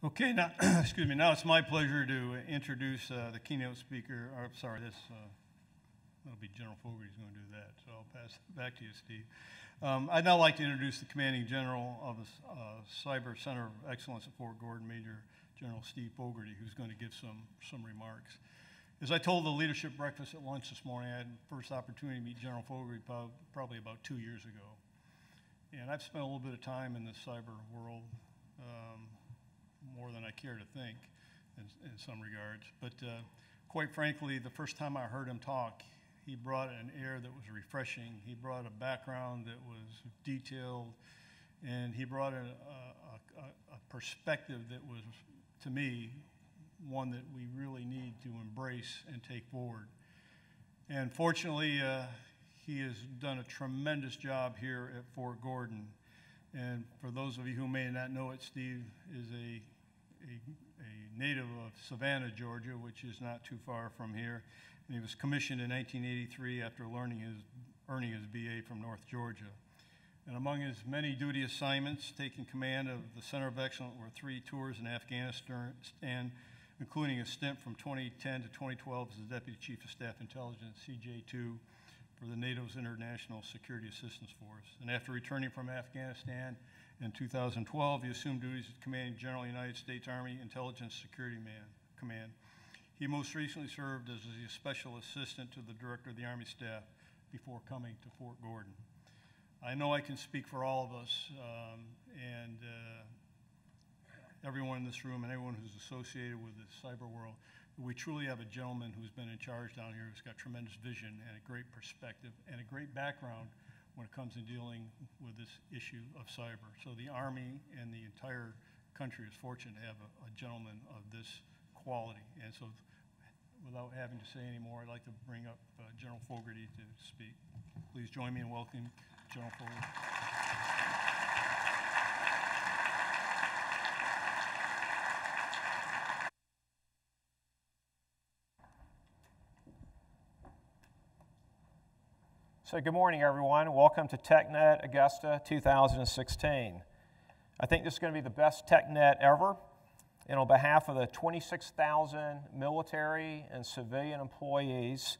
Okay, now, excuse me, now it's my pleasure to introduce the keynote speaker, or sorry, that'll be General Fogarty who's going to do that, so I'll pass it back to you, Steve. I'd now like to introduce the Commanding General of the Cyber Center of Excellence at Fort Gordon, Major General Steve Fogarty, who's going to give some remarks. As I told the leadership breakfast at lunch this morning, I had the first opportunity to meet General Fogarty probably about 2 years ago. And I've spent a little bit of time in the cyber world, more than I care to think in some regards. But quite frankly, the first time I heard him talk, he brought an air that was refreshing. He brought a background that was detailed, and he brought a perspective that was, to me, one that we really need to embrace and take forward. And fortunately, he has done a tremendous job here at Fort Gordon. And for those of you who may not know it, Steve is a native of Savannah, Georgia, which is not too far from here. And he was commissioned in 1983 after earning his BA from North Georgia. And among his many duty assignments, taking command of the Center of Excellence were 3 tours in Afghanistan, including a stint from 2010 to 2012 as the Deputy Chief of Staff Intelligence, CJ2, for the NATO's International Security Assistance Force. And after returning from Afghanistan in 2012, he assumed duties as Commanding General of the United States Army Intelligence Security Command. He most recently served as a Special Assistant to the Director of the Army Staff before coming to Fort Gordon. I know I can speak for all of us and everyone in this room and everyone who's associated with the cyber world. We truly have a gentleman who's been in charge down here who's got tremendous vision and a great perspective and a great background when it comes to dealing with this issue of cyber. So the Army and the entire country is fortunate to have a gentleman of this quality. And so without having to say any more, I'd like to bring up General Fogarty to speak. Please join me in welcoming General Fogarty. So good morning, everyone. Welcome to TechNet Augusta 2016. I think this is going to be the best TechNet ever. And on behalf of the 26,000 military and civilian employees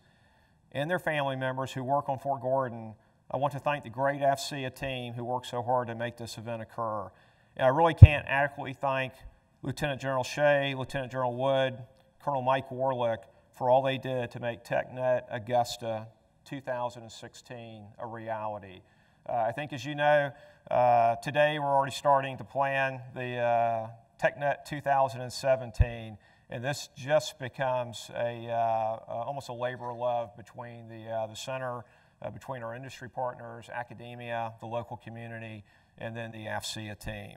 and their family members who work on Fort Gordon, I want to thank the great AFCEA team who worked so hard to make this event occur. And I really can't adequately thank Lieutenant General Shea, Lieutenant General Wood, Colonel Mike Warlick for all they did to make TechNet Augusta 2016 a reality. I think, as you know, today we're already starting to plan the TechNet 2017, and this just becomes almost a labor of love between the center, between our industry partners, academia, the local community, and then the AFCEA team.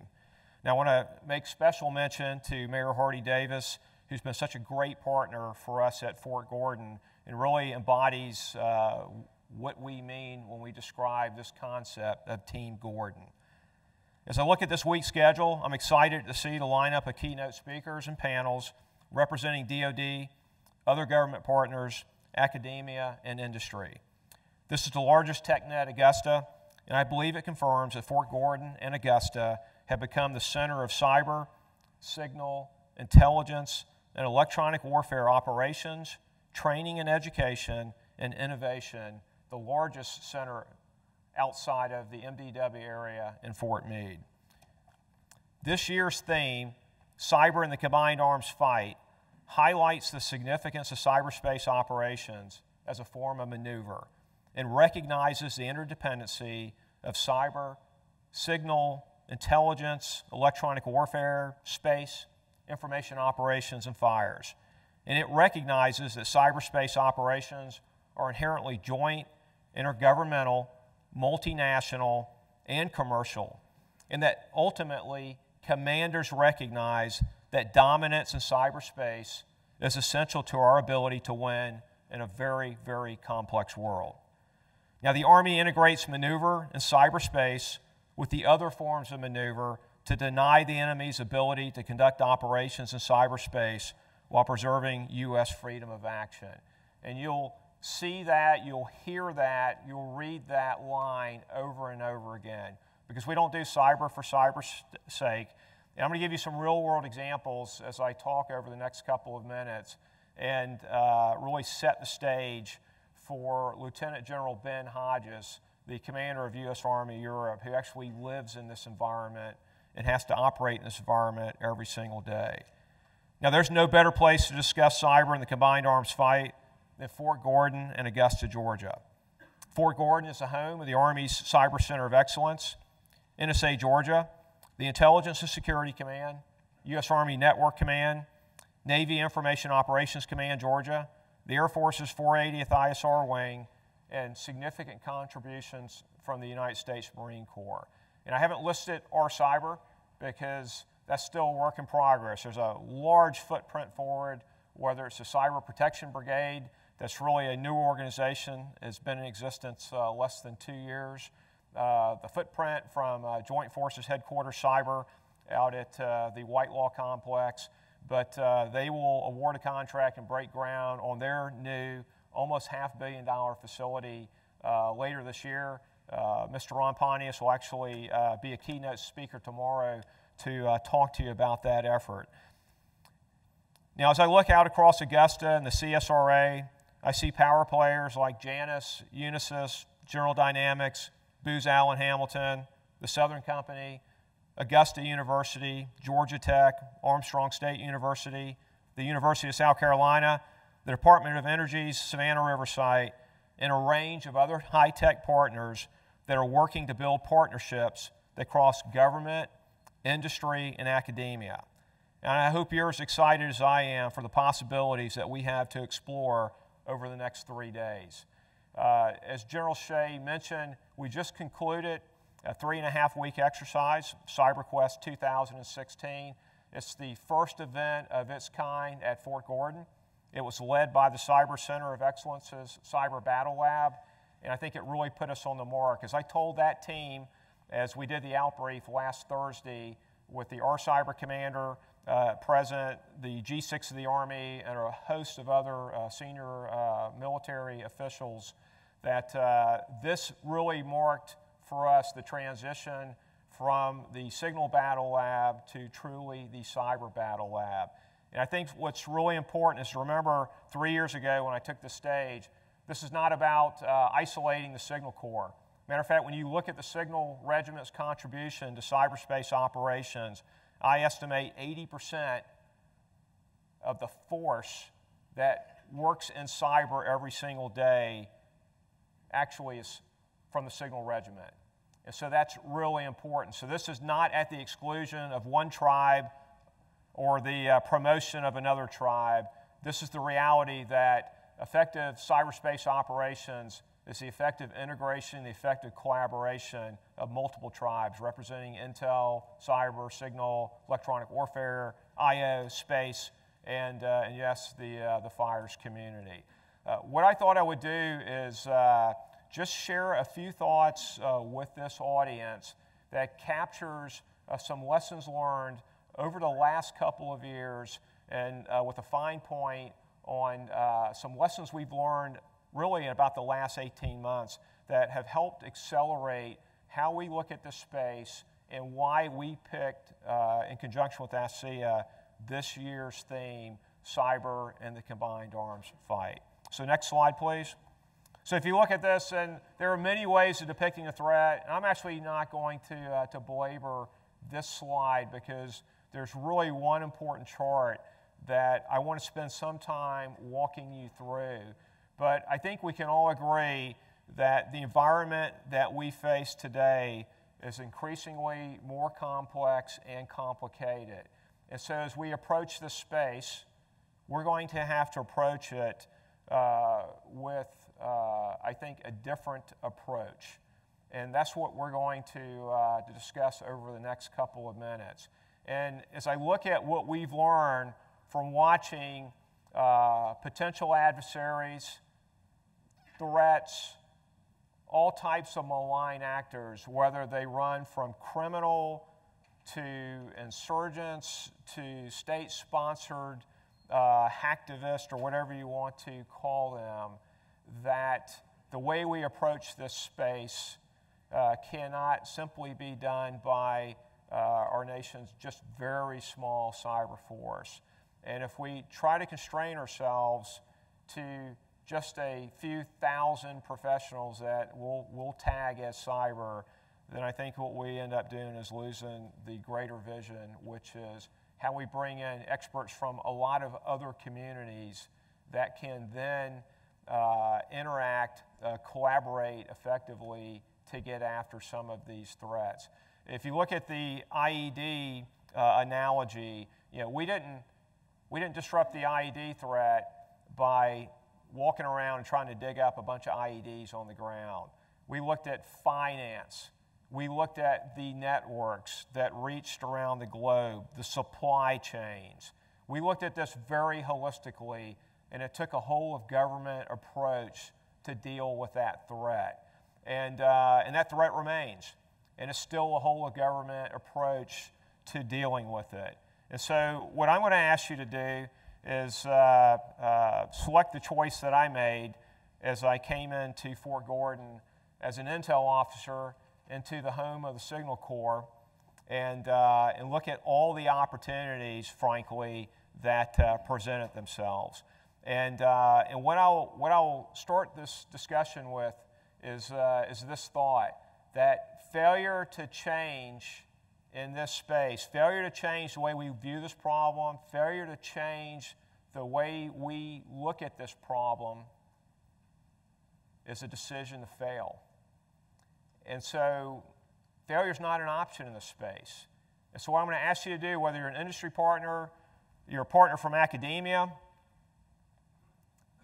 Now, I want to make special mention to Mayor Hardy Davis, who's been such a great partner for us at Fort Gordon and really embodies what we mean when we describe this concept of Team Gordon. As I look at this week's schedule, I'm excited to see the lineup of keynote speakers and panels representing DoD, other government partners, academia, and industry. This is the largest TechNet Augusta, and I believe it confirms that Fort Gordon and Augusta have become the center of cyber, signal, intelligence, and electronic warfare operations, training and education, and innovation, the largest center outside of the MDW area in Fort Meade. This year's theme, Cyber in the Combined Arms Fight, highlights the significance of cyberspace operations as a form of maneuver and recognizes the interdependency of cyber, signal, intelligence, electronic warfare, space, information operations, and fires. And it recognizes that cyberspace operations are inherently joint, intergovernmental, multinational, and commercial, and that ultimately commanders recognize that dominance in cyberspace is essential to our ability to win in a very, very complex world. Now, the Army integrates maneuver in cyberspace with the other forms of maneuver to deny the enemy's ability to conduct operations in cyberspace while preserving U.S. freedom of action. And you'll see that, you'll hear that, you'll read that line over and over again. Because we don't do cyber for cyber's sake. And I'm going to give you some real-world examples as I talk over the next couple of minutes and really set the stage for Lieutenant General Ben Hodges, the commander of U.S. Army Europe, who actually lives in this environment and has to operate in this environment every single day. Now, there's no better place to discuss cyber in the combined arms fight than Fort Gordon and Augusta, Georgia. Fort Gordon is the home of the Army's Cyber Center of Excellence, NSA Georgia, the Intelligence and Security Command, U.S. Army Network Command, Navy Information Operations Command, Georgia, the Air Force's 480th ISR Wing, and significant contributions from the United States Marine Corps. And I haven't listed our cyber because that's still a work in progress. There's a large footprint forward, whether it's the Cyber Protection Brigade, that's really a new organization, has been in existence less than 2 years. The footprint from Joint Forces Headquarters Cyber out at the White Law Complex, but they will award a contract and break ground on their new almost $500 million facility later this year. Mr. Ron Pontius will actually be a keynote speaker tomorrow to talk to you about that effort. Now, as I look out across Augusta and the CSRA, I see power players like Janus, Unisys, General Dynamics, Booz Allen Hamilton, the Southern Company, Augusta University, Georgia Tech, Armstrong State University, the University of South Carolina, the Department of Energy's Savannah River site, and a range of other high-tech partners that are working to build partnerships that cross government, industry, and academia. And I hope you're as excited as I am for the possibilities that we have to explore over the next 3 days. As General Shea mentioned, we just concluded a 3.5-week exercise, CyberQuest 2016. It's the first event of its kind at Fort Gordon. It was led by the Cyber Center of Excellence's Cyber Battle Lab, and I think it really put us on the mark. As I told that team as we did the outbrief last Thursday with our cyber commander present, the G6 of the Army, and a host of other senior military officials, that this really marked for us the transition from the Signal Battle Lab to truly the Cyber Battle Lab. And I think what's really important is to remember 3 years ago when I took the stage, this is not about isolating the Signal Corps. Matter of fact, when you look at the Signal Regiment's contribution to cyberspace operations, I estimate 80% of the force that works in cyber every single day actually is from the Signal Regiment. And so that's really important. So this is not at the exclusion of one tribe or the promotion of another tribe. This is the reality that effective cyberspace operations is the effective integration, the effective collaboration of multiple tribes representing intel, cyber, signal, electronic warfare, IO, space, and yes, the fires community. What I thought I would do is just share a few thoughts with this audience that captures some lessons learned over the last couple of years, and with a fine point on some lessons we've learned really in about the last 18 months that have helped accelerate how we look at this space and why we picked, in conjunction with ASEA, this year's theme, Cyber and the Combined Arms Fight. So next slide, please. So if you look at this, and there are many ways of depicting a threat, and I'm actually not going to belabor this slide because there's really one important chart that I want to spend some time walking you through. But I think we can all agree that the environment that we face today is increasingly more complex and complicated. And so as we approach this space, we're going to have to approach it with, I think, a different approach. And that's what we're going to discuss over the next couple of minutes. And as I look at what we've learned from watching potential adversaries, threats, all types of malign actors, whether they run from criminal to insurgents to state-sponsored hacktivists or whatever you want to call them, that the way we approach this space cannot simply be done by our nation's just very small cyber force. And if we try to constrain ourselves to just a few thousand professionals that we'll tag as cyber, then I think what we end up doing is losing the greater vision, which is how we bring in experts from a lot of other communities that can then interact, collaborate effectively to get after some of these threats. If you look at the IED analogy, we didn't disrupt the IED threat by walking around and trying to dig up a bunch of IEDs on the ground. We looked at finance. We looked at the networks that reached around the globe, the supply chains. We looked at this very holistically, and it took a whole of government approach to deal with that threat. And that threat remains. And it's still a whole of government approach to dealing with it. And so what I'm going to ask you to do is select the choice that I made as I came into Fort Gordon as an intel officer into the home of the Signal Corps and look at all the opportunities, frankly, that presented themselves. And what I'll start this discussion with is this thought, that failure to change in this space, failure to change the way we view this problem, failure to change the way we look at this problem is a decision to fail. And so failure is not an option in this space. And so what I'm going to ask you to do, whether you're an industry partner, you're a partner from academia,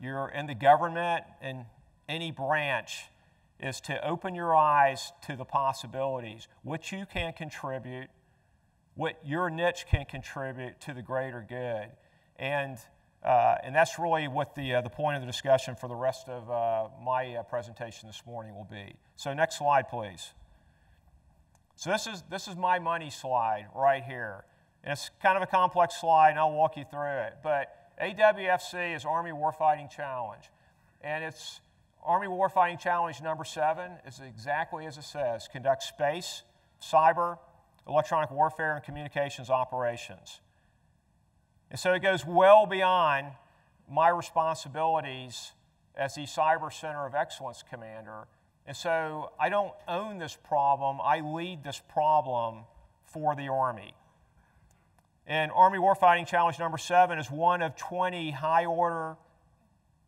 you're in the government, in any branch, is to open your eyes to the possibilities, what you can contribute, what your niche can contribute to the greater good. And that's really what the point of the discussion for the rest of my presentation this morning will be. So next slide, please. So this is my money slide right here. And it's kind of a complex slide, and I'll walk you through it. But AWFC is Army Warfighting Challenge. And it's Army Warfighting Challenge number 7 is exactly as it says: conduct space, cyber, electronic warfare, and communications operations. And so it goes well beyond my responsibilities as the Cyber Center of Excellence Commander. And so I don't own this problem, I lead this problem for the Army. And Army Warfighting Challenge number 7 is one of 20 high-order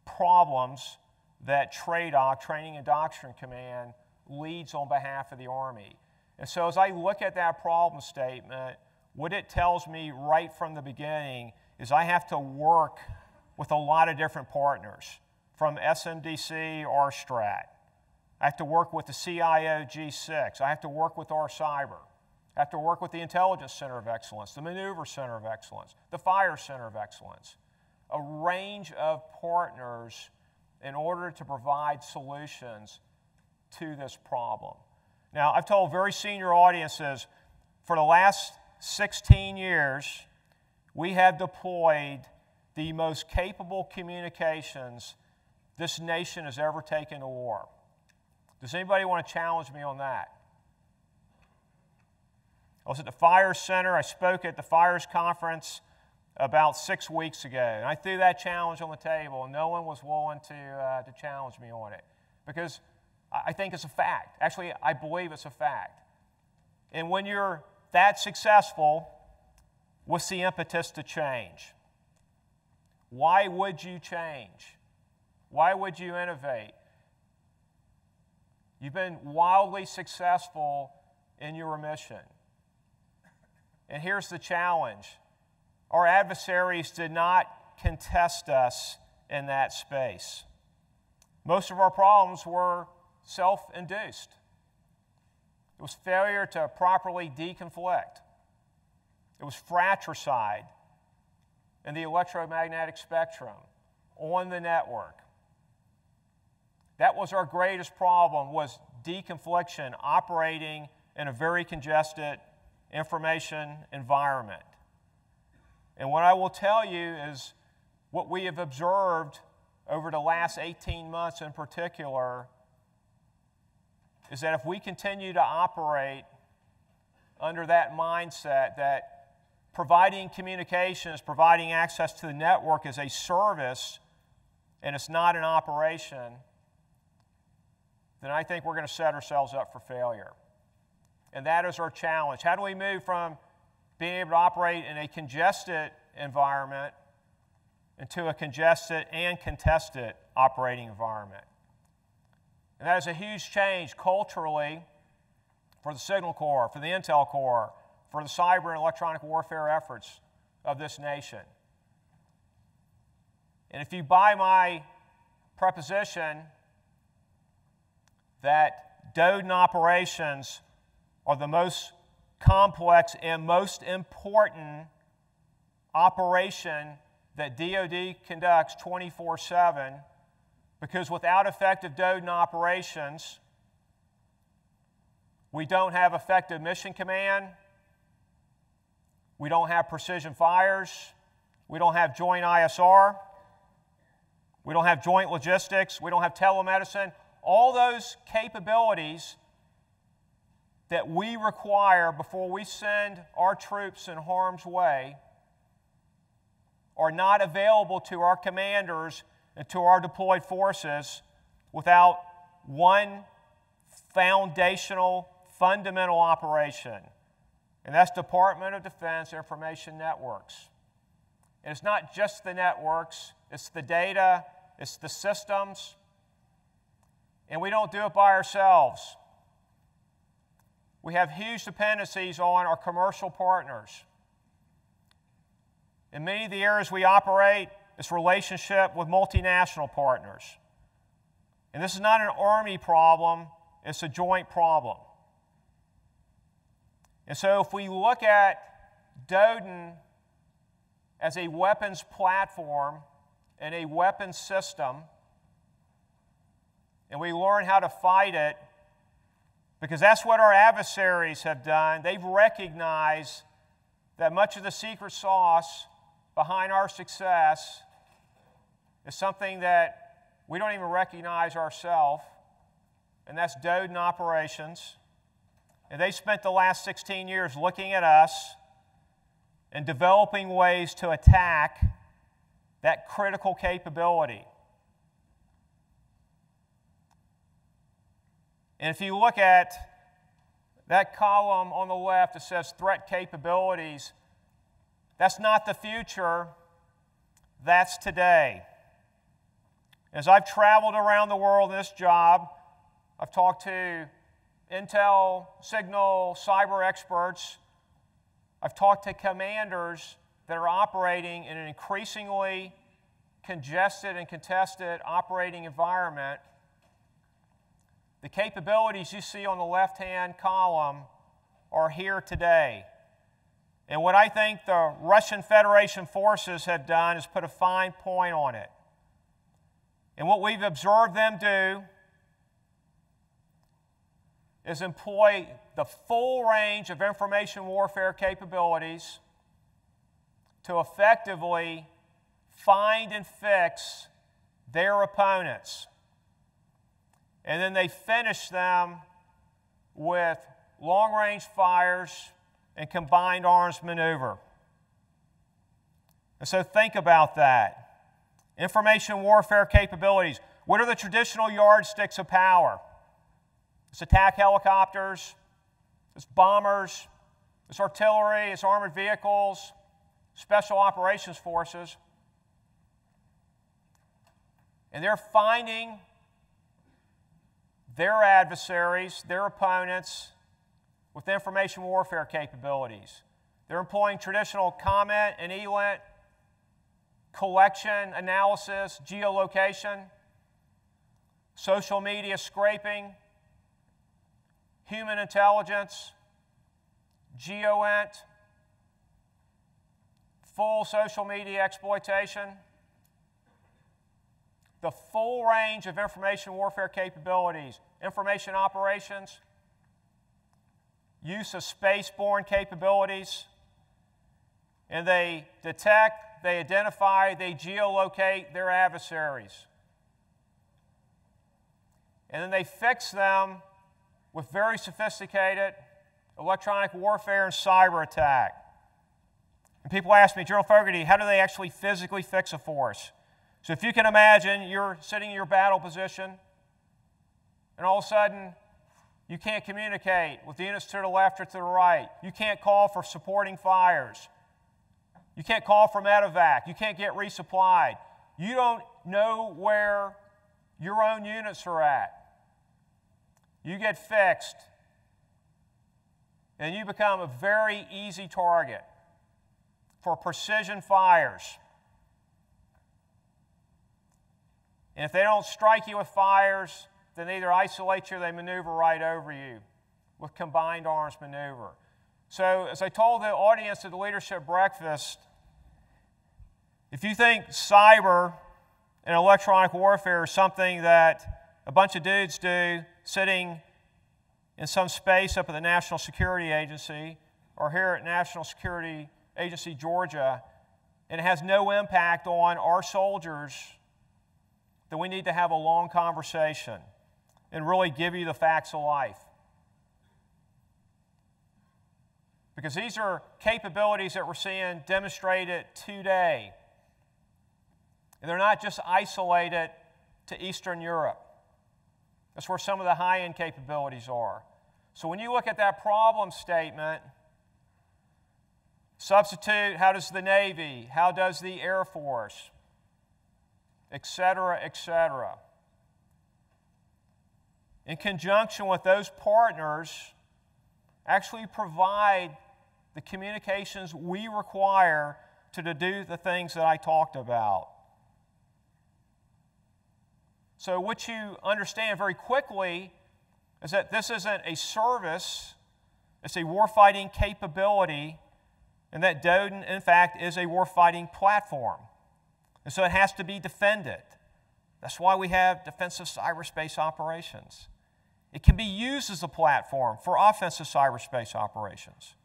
problems that TRADOC, Training and Doctrine Command, leads on behalf of the Army. And so as I look at that problem statement, what it tells me right from the beginning is I have to work with a lot of different partners, from SMDC, RSTRAT. I have to work with the CIO G6. I have to work with our cyber. I have to work with the Intelligence Center of Excellence, the Maneuver Center of Excellence, the Fire Center of Excellence, a range of partners in order to provide solutions to this problem. Now, I've told very senior audiences for the last 16 years, we have deployed the most capable communications this nation has ever taken to war. Does anybody want to challenge me on that? I was at the Fire Center. I spoke at the Fires Conference about 6 weeks ago. And I threw that challenge on the table, and no one was willing to challenge me on it because I think it's a fact. Actually, I believe it's a fact. And when you're that successful, what's the impetus to change? Why would you change? Why would you innovate? You've been wildly successful in your mission. And here's the challenge. Our adversaries did not contest us in that space. Most of our problems were self-induced. It was failure to properly deconflict. It was fratricide in the electromagnetic spectrum on the network. That was our greatest problem, was deconfliction, operating in a very congested information environment. And what I will tell you is what we have observed over the last 18 months in particular is that if we continue to operate under that mindset that providing communications, providing access to the network is a service and it's not an operation, then I think we're going to set ourselves up for failure. And that is our challenge. How do we move from being able to operate in a congested environment into a congested and contested operating environment? And that is a huge change culturally for the Signal Corps, for the Intel Corps, for the cyber and electronic warfare efforts of this nation. And if you buy my proposition that DoD operations are the most complex and most important operation that DoD conducts 24/7, because without effective DoD operations, we don't have effective mission command, we don't have precision fires, we don't have joint ISR, we don't have joint logistics, we don't have telemedicine. All those capabilities that we require before we send our troops in harm's way are not available to our commanders and to our deployed forces without one foundational, fundamental operation, and that's Department of Defense Information Networks. And it's not just the networks, it's the data, it's the systems, and we don't do it by ourselves. We have huge dependencies on our commercial partners. In many of the areas we operate, it's relationship with multinational partners. And this is not an Army problem, it's a joint problem. And so if we look at DoD as a weapons platform and a weapons system, and we learn how to fight it, because that's what our adversaries have done. They've recognized that much of the secret sauce behind our success is something that we don't even recognize ourselves, and that's DoD operations. And they spent the last 16 years looking at us and developing ways to attack that critical capability. And if you look at that column on the left that says threat capabilities, that's not the future, that's today. As I've traveled around the world in this job, I've talked to Intel, Signal, cyber experts. I've talked to commanders that are operating in an increasingly congested and contested operating environment. The capabilities you see on the left-hand column are here today. And what I think the Russian Federation forces have done is put a fine point on it. And what we've observed them do is employ the full range of information warfare capabilities to effectively find and fix their opponents. And then they finish them with long-range fires and combined arms maneuver. And so think about that. Information warfare capabilities. What are the traditional yardsticks of power? It's attack helicopters, it's bombers, it's artillery, it's armored vehicles, special operations forces. And they're finding their adversaries, their opponents, with information warfare capabilities. They're employing traditional comment and ELINT, collection, analysis, geolocation, social media scraping, human intelligence, GeoInt, full social media exploitation. The full range of information warfare capabilities, information operations, use of space-borne capabilities, and they detect, they identify, they geolocate their adversaries. And then they fix them with very sophisticated electronic warfare and cyber attack. And people ask me, General Fogarty, how do they actually physically fix a force? So if you can imagine, you're sitting in your battle position, and all of a sudden, you can't communicate with the units to the left or to the right. You can't call for supporting fires. You can't call for medevac. You can't get resupplied. You don't know where your own units are at. You get fixed, and you become a very easy target for precision fires. And if they don't strike you with fires, then they either isolate you or they maneuver right over you with combined arms maneuver. So as I told the audience at the leadership breakfast, if you think cyber and electronic warfare is something that a bunch of dudes do sitting in some space up at the National Security Agency or here at National Security Agency Georgia, and it has no impact on our soldiers, then we need to have a long conversation and really give you the facts of life. Because these are capabilities that we're seeing demonstrated today. And they're not just isolated to Eastern Europe. That's where some of the high-end capabilities are. So when you look at that problem statement, substitute, how does the Navy, how does the Air Force, et cetera, in conjunction with those partners, actually provide the communications we require to do the things that I talked about. So what you understand very quickly is that this isn't a service, it's a warfighting capability, and that DODN, in fact, is a warfighting platform. And so it has to be defended. That's why we have defensive cyberspace operations. It can be used as a platform for offensive cyberspace operations.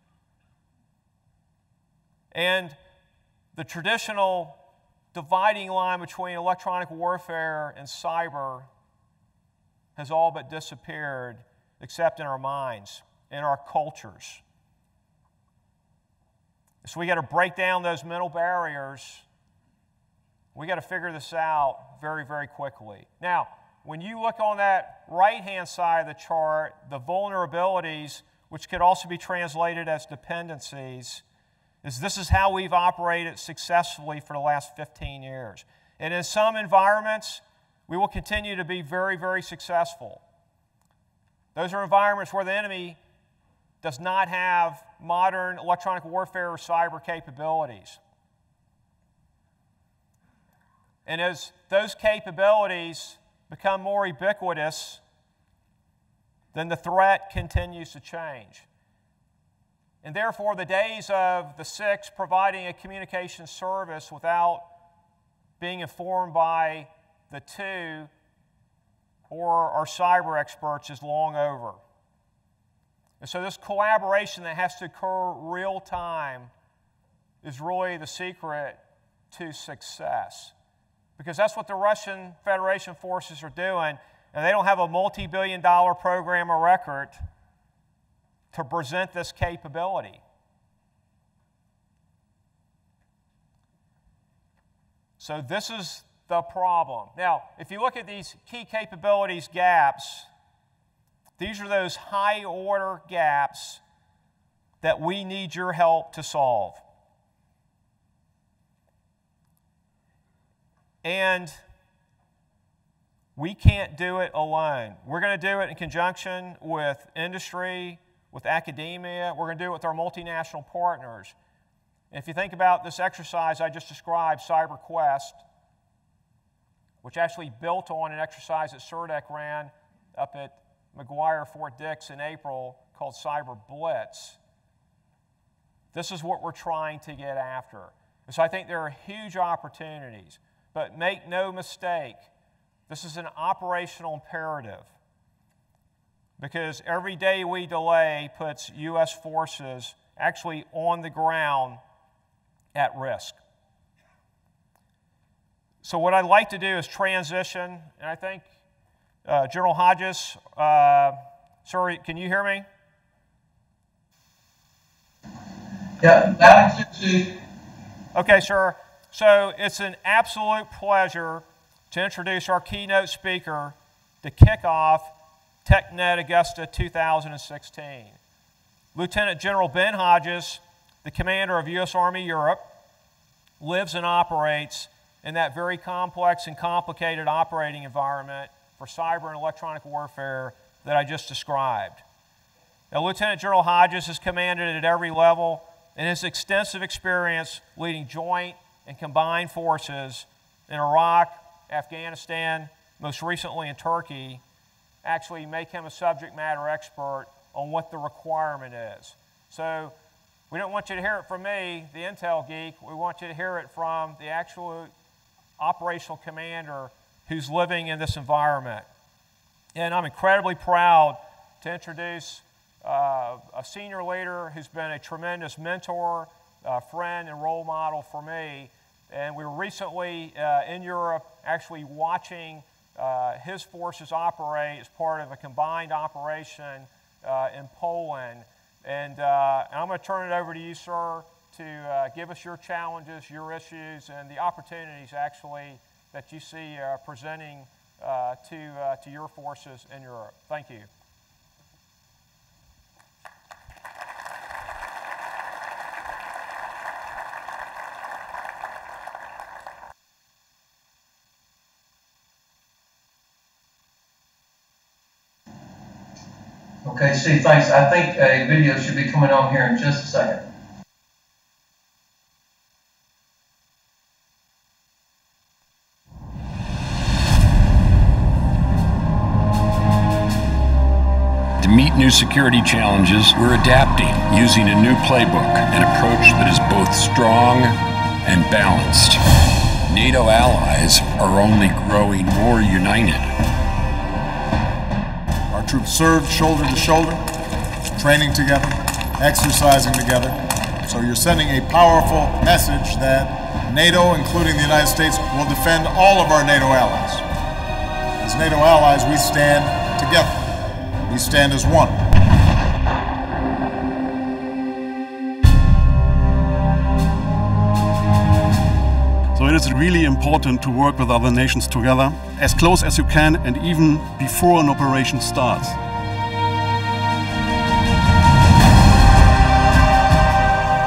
And the traditional dividing line between electronic warfare and cyber has all but disappeared, except in our minds, in our cultures. So we got to break down those mental barriers. We got to figure this out very, very quickly. Now, when you look on that right-hand side of the chart, the vulnerabilities, which could also be translated as dependencies, this is how we've operated successfully for the last 15 years. And in some environments, we will continue to be very, very successful. Those are environments where the enemy does not have modern electronic warfare or cyber capabilities. And as those capabilities become more ubiquitous, then the threat continues to change. And therefore, the days of the six providing a communication service without being informed by the two or our cyber experts is long over. And so this collaboration that has to occur real time is really the secret to success. Because that's what the Russian Federation forces are doing, and they don't have a multi-billion-dollar program of record to present this capability. So this is the problem. Now, if you look at these key capabilities gaps, these are those high-order gaps that we need your help to solve. And we can't do it alone. We're going to do it in conjunction with industry, with academia. We're going to do it with our multinational partners. And if you think about this exercise I just described, CyberQuest, which actually built on an exercise that SERDEC ran up at McGuire Fort Dix in April called Cyber Blitz. This is what we're trying to get after. And so I think there are huge opportunities. But make no mistake, this is an operational imperative. Because every day we delay puts U.S. forces actually on the ground at risk. So what I'd like to do is transition, and I think General Hodges, sorry, can you hear me? Yeah, that includes Chief. Okay, sir. So it's an absolute pleasure to introduce our keynote speaker to kick off TechNet Augusta 2016. Lieutenant General Ben Hodges, the commander of U.S. Army Europe, lives and operates in that very complex and complicated operating environment for cyber and electronic warfare that I just described. Now, Lieutenant General Hodges has commanded at every level, and his extensive experience leading joint and combined forces in Iraq, Afghanistan, most recently in Turkey, actually make him a subject matter expert on what the requirement is. So we don't want you to hear it from me, the intel geek. We want you to hear it from the actual operational commander who's living in this environment. And I'm incredibly proud to introduce a senior leader who's been a tremendous mentor, friend, and role model for me. And we were recently in Europe actually watching his forces operate as part of a combined operation in Poland. And I'm going to turn it over to you, sir, to give us your challenges, your issues, and the opportunities actually that you see presenting to your forces in Europe. Thank you. Okay, Steve, thanks. I think a video should be coming on here in just a second. To meet new security challenges, we're adapting using a new playbook, an approach that is both strong and balanced. NATO allies are only growing more united. Our troops serve shoulder to shoulder, training together, exercising together. So you're sending a powerful message that NATO, including the United States, will defend all of our NATO allies. As NATO allies, we stand together. We stand as one. So it is really important to work with other nations together, as close as you can, and even before an operation starts.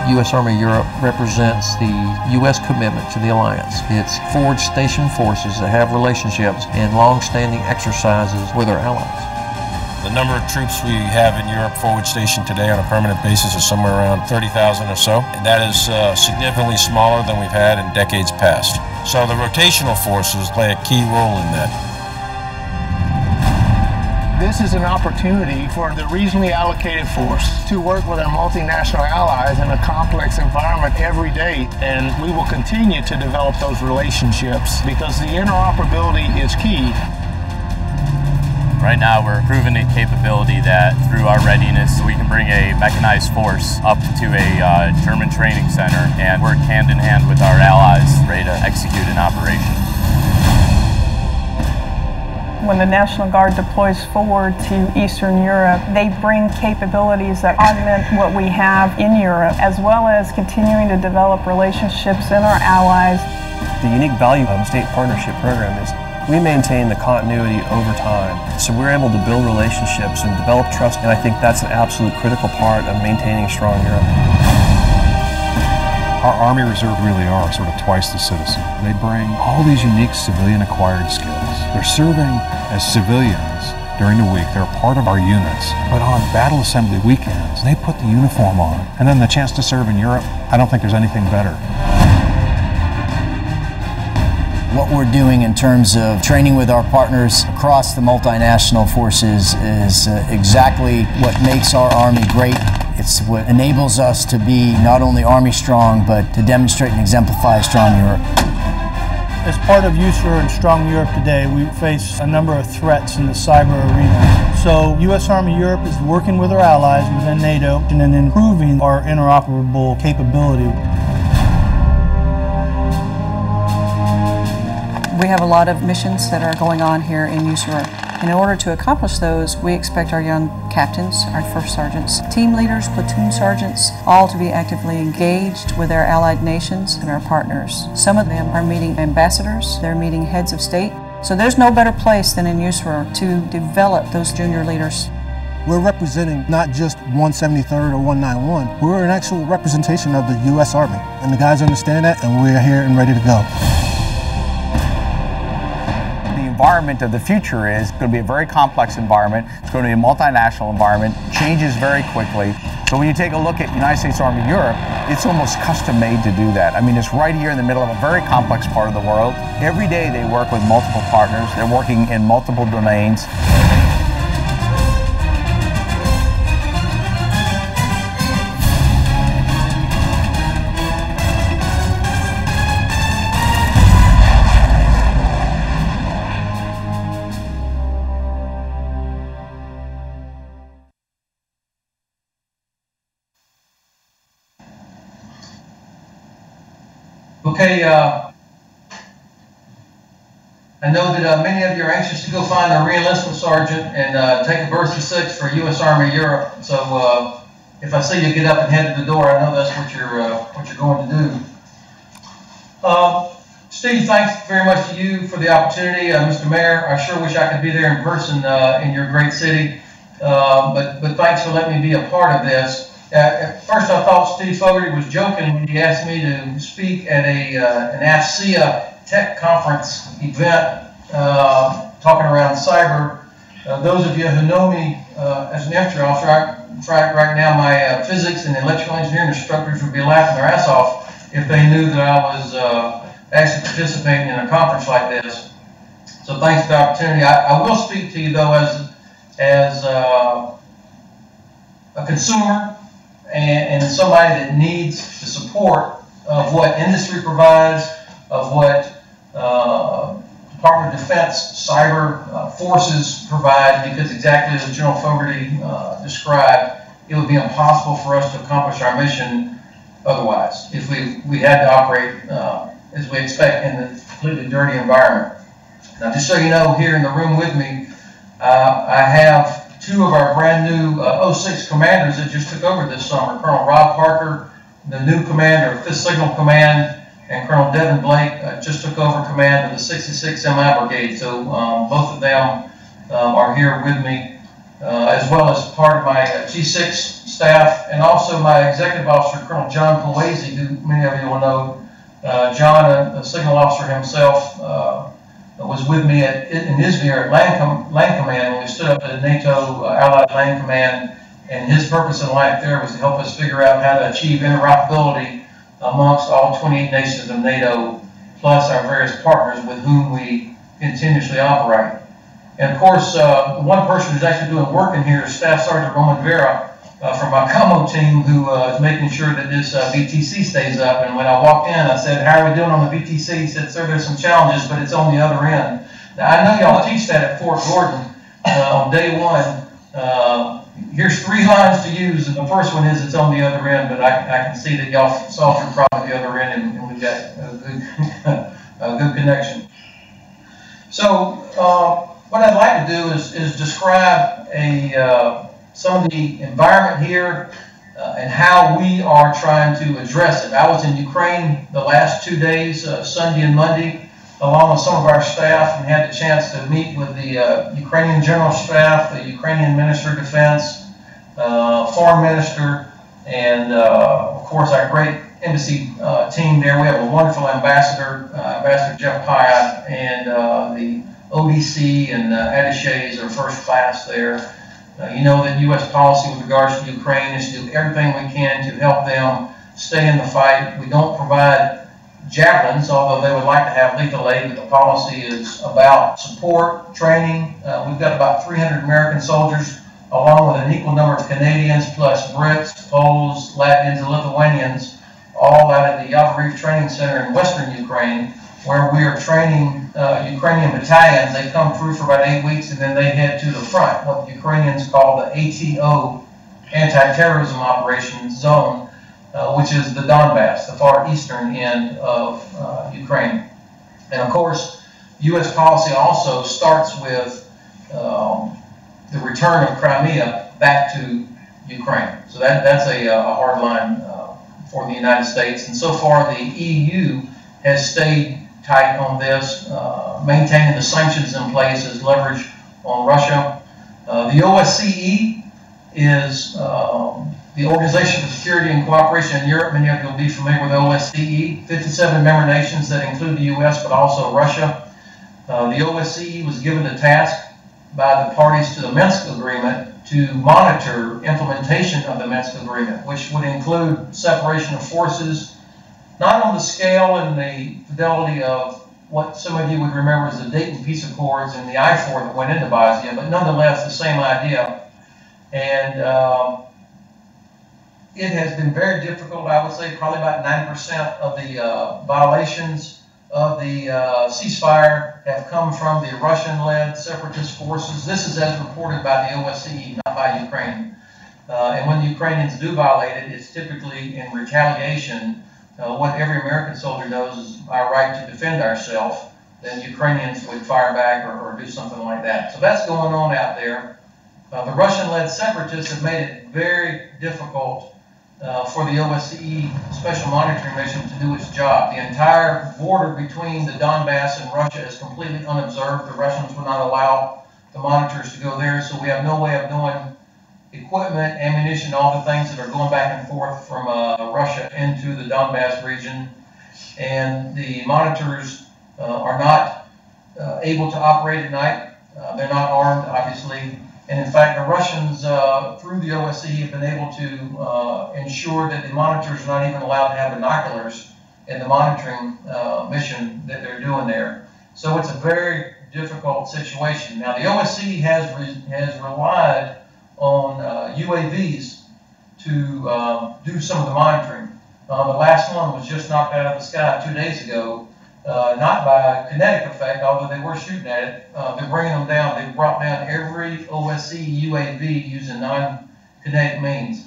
U.S. Army Europe represents the U.S. commitment to the alliance. It's forward station forces that have relationships and long-standing exercises with our allies. The number of troops we have in Europe forward stationed today on a permanent basis is somewhere around 30,000 or so. And that is significantly smaller than we've had in decades past. So the rotational forces play a key role in that. This is an opportunity for the regionally allocated force to work with our multinational allies in a complex environment every day, and we will continue to develop those relationships because the interoperability is key. Right now we're proving the capability that through our readiness we can bring a mechanized force up to a German training center and work hand in hand with our allies ready to execute an operation. When the National Guard deploys forward to Eastern Europe, they bring capabilities that augment what we have in Europe, as well as continuing to develop relationships in our allies. The unique value of the state partnership program is we maintain the continuity over time. So we're able to build relationships and develop trust, and I think that's an absolute critical part of maintaining a strong Europe. Our Army Reserve really are sort of twice the citizen. They bring all these unique civilian acquired skills. They're serving as civilians during the week. They're a part of our units. But on battle assembly weekends, they put the uniform on. And then the chance to serve in Europe, I don't think there's anything better. What we're doing in terms of training with our partners across the multinational forces is exactly what makes our Army great. It's what enables us to be not only Army strong, but to demonstrate and exemplify a strong Europe. As part of USAR and Strong Europe today, we face a number of threats in the cyber arena. So U.S. Army Europe is working with our allies within NATO and improving our interoperable capability. We have a lot of missions that are going on here in USAR. In order to accomplish those, we expect our young captains, our first sergeants, team leaders, platoon sergeants, all to be actively engaged with our allied nations and our partners. Some of them are meeting ambassadors, they're meeting heads of state. So there's no better place than in USAREUR to develop those junior leaders. We're representing not just 173rd or 191, we're an actual representation of the U.S. Army. And the guys understand that, and we're here and ready to go. The environment of the future is going to be a very complex environment. It's going to be a multinational environment, changes very quickly. So when you take a look at United States Army Europe, it's almost custom made to do that. I mean, it's right here in the middle of a very complex part of the world. Every day they work with multiple partners. They're working in multiple domains. Okay, I know that many of you are anxious to go find a re-enlistment sergeant and take a berth of 6 for U.S. Army Europe. So if I see you get up and head to the door, I know that's what you're going to do. Steve, thanks very much to you for the opportunity. Mr. Mayor, I sure wish I could be there in person in your great city, but thanks for letting me be a part of this. At first I thought Steve Fogarty was joking when he asked me to speak at an AFCEA tech conference event talking around cyber. Those of you who know me as an infantry officer, right now my physics and electrical engineering instructors would be laughing their ass off if they knew that I was actually participating in a conference like this. So thanks for the opportunity. I will speak to you though as a consumer and somebody that needs the support of what industry provides, of what Department of Defense cyber forces provide, because exactly as General Fogarty described, it would be impossible for us to accomplish our mission otherwise if we had to operate as we expect in a completely dirty environment. Now, just so you know, here in the room with me, I have 2 of our brand new 06 commanders that just took over this summer. Colonel Rob Parker, the new commander of 5th Signal Command, and Colonel Devin Blake just took over command of the 66 MI Brigade. So both of them are here with me, as well as part of my G6 staff, and also my executive officer, Colonel John Pawese, who many of you will know. John, a signal officer himself, was with me in Izmir at Land Command when we stood up at NATO Allied Land Command, and his purpose in life there was to help us figure out how to achieve interoperability amongst all 28 nations of NATO, plus our various partners with whom we continuously operate. And of course, one person who's actually doing work in here is Staff Sergeant Roman Vera from my commo team, who is making sure that this VTC stays up. And when I walked in, I said, "How are we doing on the VTC?" He said, "Sir, there's some challenges, but it's on the other end." Now, I know y'all teach that at Fort Gordon on day 1. Here's 3 lines to use, and the first one is "it's on the other end," but I can see that y'all solved your problem at the other end, and we've got a good connection. So what I'd like to do is describe some of the environment here and how we are trying to address it. I was in Ukraine the last 2 days, Sunday and Monday, along with some of our staff, and had the chance to meet with the Ukrainian General Staff, the Ukrainian Minister of Defense, Foreign Minister, and of course our great embassy team there. We have a wonderful ambassador, Ambassador Jeff Pyatt, and the ODC and attachés are first class there. You know that U.S. policy with regards to Ukraine is to do everything we can to help them stay in the fight. We don't provide javelins, although they would like to have lethal aid, but the policy is about support, training. We've got about 300 American soldiers, along with an equal number of Canadians, plus Brits, Poles, Latvians, and Lithuanians, all out of the Yavoriv Training Center in western Ukraine, where we are training Ukrainian battalions. They come through for about 8 weeks, and then they head to the front, what the Ukrainians call the ATO, Anti-Terrorism Operations Zone, which is the Donbass, the far eastern end of Ukraine. And of course, U.S. policy also starts with the return of Crimea back to Ukraine. So that's a hard line for the United States. And so far, the EU has stayed tight on this, maintaining the sanctions in place as leverage on Russia. The OSCE is the Organization for Security and Cooperation in Europe. Many of you will be familiar with OSCE. 57 member nations that include the U.S., but also Russia. The OSCE was given the task by the parties to the Minsk Agreement to monitor implementation of the Minsk Agreement, which would include separation of forces, not on the scale and the fidelity of what some of you would remember as the Dayton Peace Accords and the I-4 that went into Bosnia, but nonetheless the same idea. And it has been very difficult. I would say probably about 90% of the violations of the ceasefire have come from the Russian-led separatist forces. This is as reported by the OSCE, not by Ukraine. And when the Ukrainians do violate it, it's typically in retaliation. What every American soldier knows is our right to defend ourselves. Then Ukrainians would fire back or do something like that. So that's going on out there. The Russian-led separatists have made it very difficult for the OSCE Special Monitoring Mission to do its job. The entire border between the Donbass and Russia is completely unobserved. The Russians would not allow the monitors to go there, so we have no way of knowing equipment, ammunition, all the things that are going back and forth from Russia into the Donbass region. And the monitors are not able to operate at night. They're not armed, obviously. And in fact, the Russians, through the OSCE, have been able to ensure that the monitors are not even allowed to have binoculars in the monitoring mission that they're doing there. So it's a very difficult situation. Now, the OSCE has relied on UAVs to do some of the monitoring. The last one was just knocked out of the sky 2 days ago, not by kinetic effect, although they were shooting at it. They're bringing them down. They've brought down every OSCE UAV using non-kinetic means.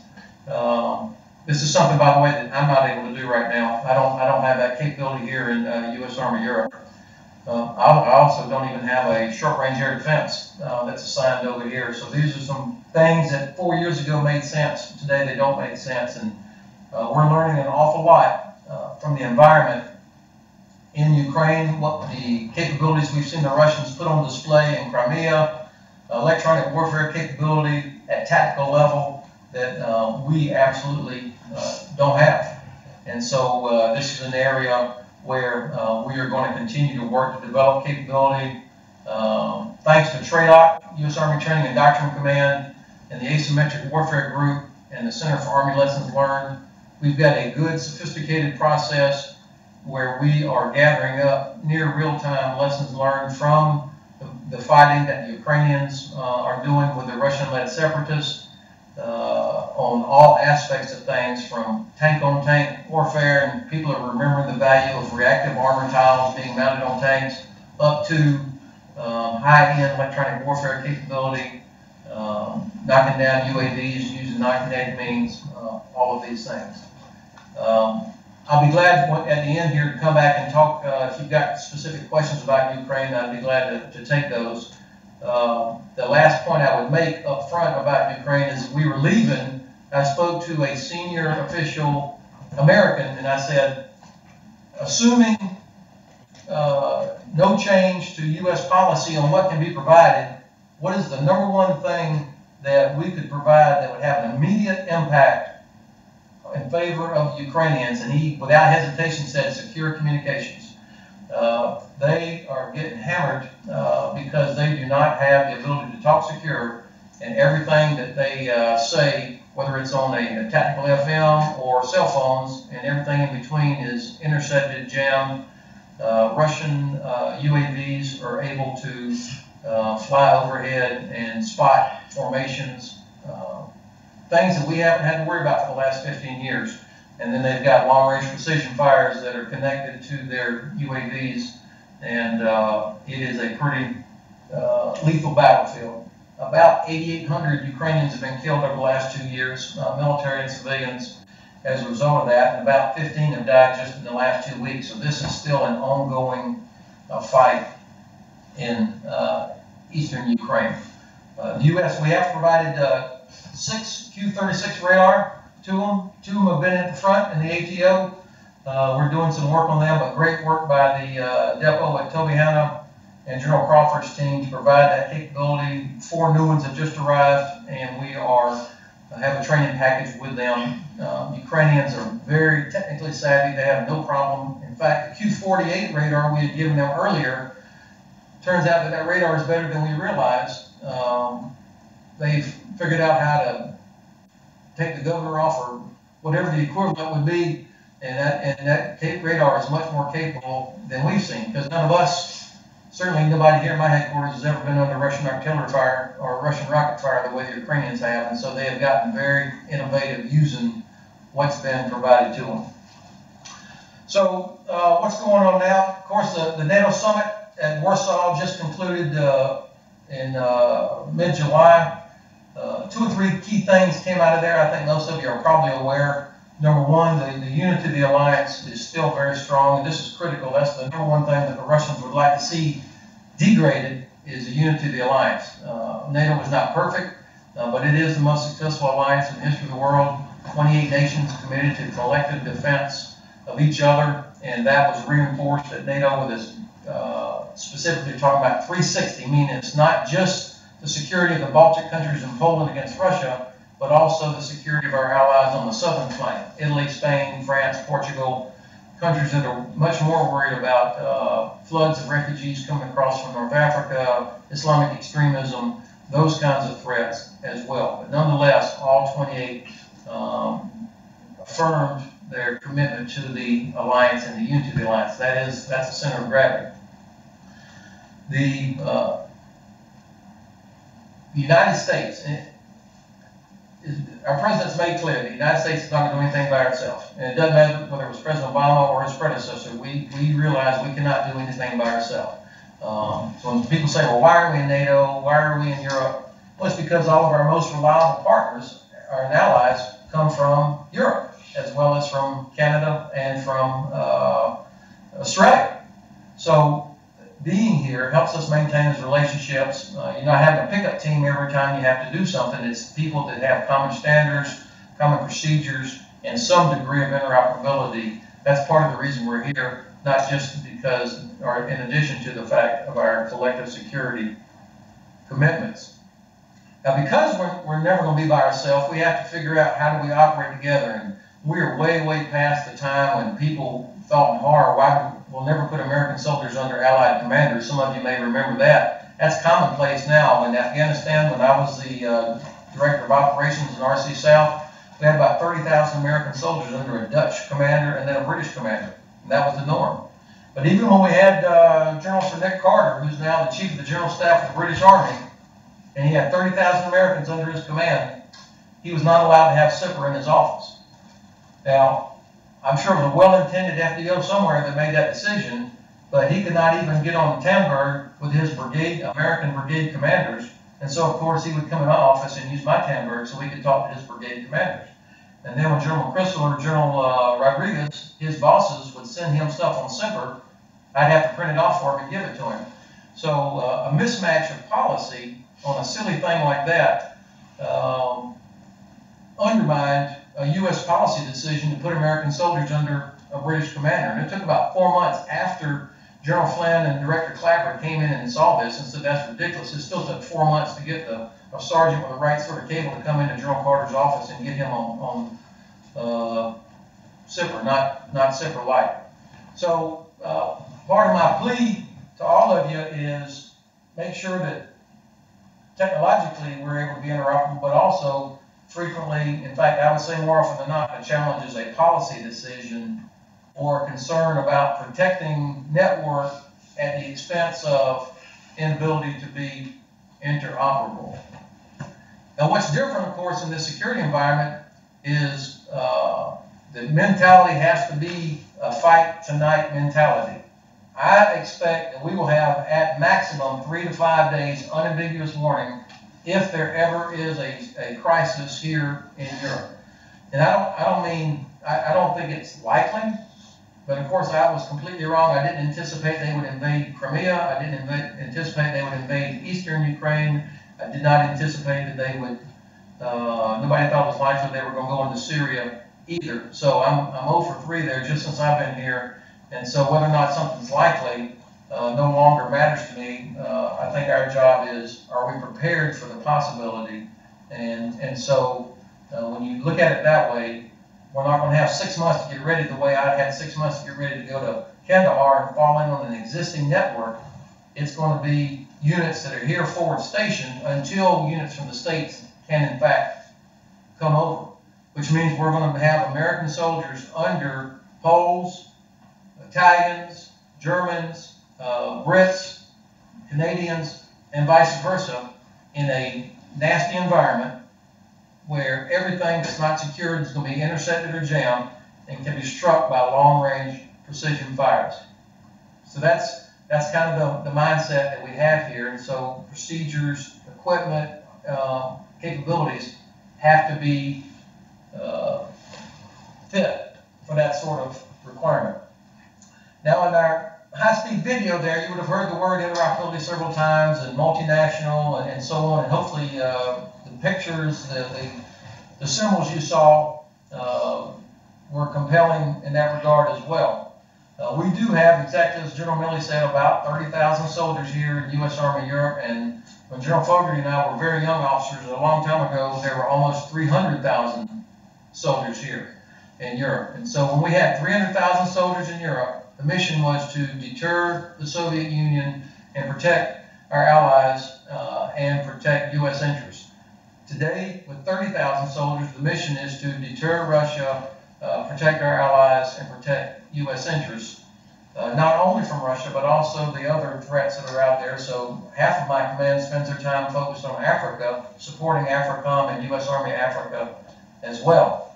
This is something, by the way, that I'm not able to do right now. I don't have that capability here in U.S. Army Europe. I also don't even have a short-range air defense that's assigned over here. So these are some things that 4 years ago made sense. Today they don't make sense, and we're learning an awful lot from the environment in Ukraine, what the capabilities we've seen the Russians put on display in Crimea, electronic warfare capability at tactical level that we absolutely don't have. And so this is an area where we are going to continue to work to develop capability. Thanks to TRADOC, U.S. Army Training and Doctrine Command, and the Asymmetric Warfare Group, and the Center for Army Lessons Learned, we've got a good, sophisticated process where we are gathering up near real-time lessons learned from the fighting that the Ukrainians are doing with the Russian-led separatists on all aspects of things, from tank-on-tank warfare, and people are remembering the value of reactive armor tiles being mounted on tanks, up to high-end electronic warfare capability, knocking down UAVs using non-kinetic means, all of these things. I'll be glad at the end here to come back and talk. If you've got specific questions about Ukraine, I'd be glad to take those. The last point I would make up front about Ukraine is we were leaving. I spoke to a senior official American, and I said, assuming no change to U.S. policy on what can be provided, what is the number one thing that we could provide that would have an immediate impact in favor of the Ukrainians? And he, without hesitation, said secure communications. They are getting hammered because they do not have the ability to talk secure, and everything that they say, whether it's on a tactical FM or cell phones, and everything in between is intercepted, jammed. Russian UAVs are able to fly overhead and spot formations, things that we haven't had to worry about for the last 15 years. And then they've got long-range precision fires that are connected to their UAVs, and it is a pretty lethal battlefield. About 8,800 Ukrainians have been killed over the last 2 years, military and civilians, as a result of that, and about 15 have died just in the last 2 weeks. So this is still an ongoing fight in eastern Ukraine. The U.S., we have provided 6 Q-36 radar to them. 2 of them have been at the front in the ATO. We're doing some work on them, but great work by the depot at Tobyhanna and General Crawford's team to provide that capability. 4 new ones have just arrived, and we have a training package with them. Ukrainians are very technically savvy. They have no problem. In fact, the Q-48 radar we had given them earlier, turns out that radar is better than we realized. They've figured out how to take the governor off, or whatever the equivalent would be, and that radar is much more capable than we've seen, because none of us, certainly nobody here in my headquarters, has ever been under Russian artillery fire or Russian rocket fire the way the Ukrainians have, and so they have gotten very innovative using what's been provided to them. So what's going on now? Of course, the NATO summit at Warsaw just concluded in mid-July. 2 or 3 key things came out of there. I think most of you are probably aware. Number one, the unity of the alliance is still very strong, and this is critical. That's the number one thing that the Russians would like to see degraded, is the unity of the alliance. NATO is not perfect, but it is the most successful alliance in the history of the world. 28 nations committed to collective defense of each other, and that was reinforced at NATO with this, specifically talking about 360, meaning it's not just the security of the Baltic countries and Poland against Russia, but also the security of our allies on the southern flank, Italy, Spain, France, Portugal, countries that are much more worried about floods of refugees coming across from North Africa, Islamic extremism, those kinds of threats as well. But nonetheless, all 28 affirmed their commitment to the alliance and the unity of the alliance. That's the center of gravity. The United States, our president's made clear, the United States is not going to do anything by itself. And it doesn't matter whether it was President Obama or his predecessor. We realize we cannot do anything by ourselves. So when people say, well, why are we in NATO? Why are we in Europe? Well, it's because all of our most reliable partners, our allies, come from Europe, as well as from Canada and from Australia. So being here helps us maintain those relationships. You're not having a pickup team every time you have to do something. It's people that have common standards, common procedures, and some degree of interoperability. That's part of the reason we're here, not just because, or in addition to the fact of our collective security commitments. Now, because we're never going to be by ourselves, we have to figure out how do we operate together. And we are way, way past the time when people thought in horror, why we'll never put American soldiers under Allied commanders. Some of you may remember that. That's commonplace now. In Afghanistan, when I was the director of operations in RC South, we had about 30,000 American soldiers under a Dutch commander and then a British commander. And that was the norm. But even when we had General Sir Nick Carter, who's now the chief of the General Staff of the British Army, and he had 30,000 Americans under his command, he was not allowed to have SIPR in his office. Now, I'm sure it was a well-intended FDO somewhere that made that decision, but he could not even get on the Tannberg with his brigade, American brigade commanders. And so, of course, he would come in my office and use my Tannberg so we could talk to his brigade commanders. And then when General Crystal or General Rodriguez, his bosses, would send him stuff on SIPR, I'd have to print it off for him and give it to him. So a mismatch of policy on a silly thing like that undermined a U.S. policy decision to put American soldiers under a British commander. And it took about 4 months after General Flynn and Director Clapper came in and saw this and said that's ridiculous. It still took 4 months to get a sergeant with the right sort of cable to come into General Carter's office and get him on SIPR, not SIPR Light. So part of my plea to all of you is make sure that technologically we're able to be interoperable, but also frequently, in fact, I would say more often than not, the challenge is a policy decision or a concern about protecting network at the expense of inability to be interoperable. Now, what's different, of course, in this security environment is the mentality has to be a fight tonight mentality. I expect that we will have at maximum 3 to 5 days unambiguous warning if there ever is a crisis here in Europe. And I don't think it's likely, But of course, I was completely wrong. I didn't anticipate they would invade Crimea. I didn't anticipate they would invade eastern Ukraine. I did not anticipate that they would, nobody thought it was likely they were going to go into Syria either. So I'm 0 for 3 there just since I've been here. And so whether or not something's likely no longer matters to me. I think our job is, are we prepared for the possibility? And so when you look at it that way, we're not going to have 6 months to get ready the way I had 6 months to get ready to go to Kandahar and fall in on an existing network. It's going to be units that are here forward stationed until units from the States can in fact come over, which means we're going to have American soldiers under Poles, Italians, Germans, Brits, Canadians, and vice versa in a nasty environment where everything that's not secured is going to be intercepted or jammed and can be struck by long-range precision fires. So that's kind of the mindset that we have here. And so procedures, equipment, capabilities have to be fit for that sort of requirement. Now in our high-speed video there, you would have heard the word interoperability several times, and multinational and so on, and hopefully the pictures, the symbols you saw were compelling in that regard as well. We do have, exactly as General Milley said, about 30,000 soldiers here in U.S. Army Europe, and when General Fogarty and I were very young officers a long time ago, there were almost 300,000 soldiers here in Europe. And so when we had 300,000 soldiers in Europe, the mission was to deter the Soviet Union and protect our allies and protect U.S. interests. Today, with 30,000 soldiers, the mission is to deter Russia, protect our allies, and protect U.S. interests, not only from Russia, but also the other threats that are out there. So half of my command spends their time focused on Africa, supporting AFRICOM and U.S. Army Africa as well.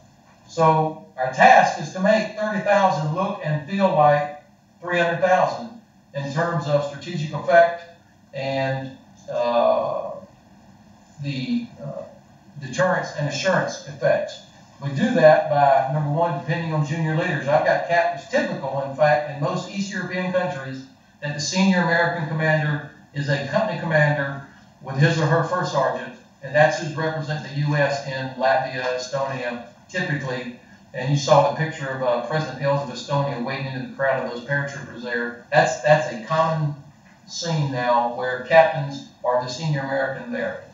So our task is to make 30,000 look and feel like 300,000 in terms of strategic effect and the deterrence and assurance effects. We do that by, number one, depending on junior leaders. I've got captains, typical, in fact, in most East European countries, that the senior American commander is a company commander with his or her first sergeant, and that's who's representing the U.S. in Latvia, Estonia, typically. And you saw the picture of President Hills of Estonia wading into the crowd of those paratroopers there. That's a common scene now where captains are the senior American there.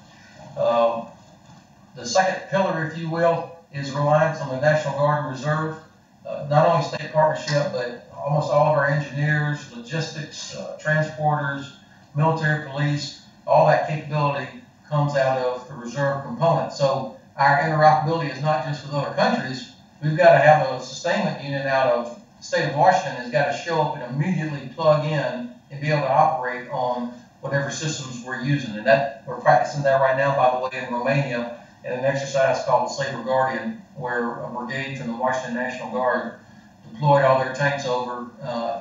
The second pillar, if you will, is reliance on the National Guard and Reserve. Not only state partnership, but almost all of our engineers, logistics, transporters, military police, all that capability comes out of the reserve component. So our interoperability is not just with other countries. We've got to have a sustainment unit out of the state of Washington has got to show up and immediately plug in and be able to operate on whatever systems we're using. And that we're practicing that right now, by the way, in Romania, in an exercise called Saber Guardian, where a brigade from the Washington National Guard deployed all their tanks over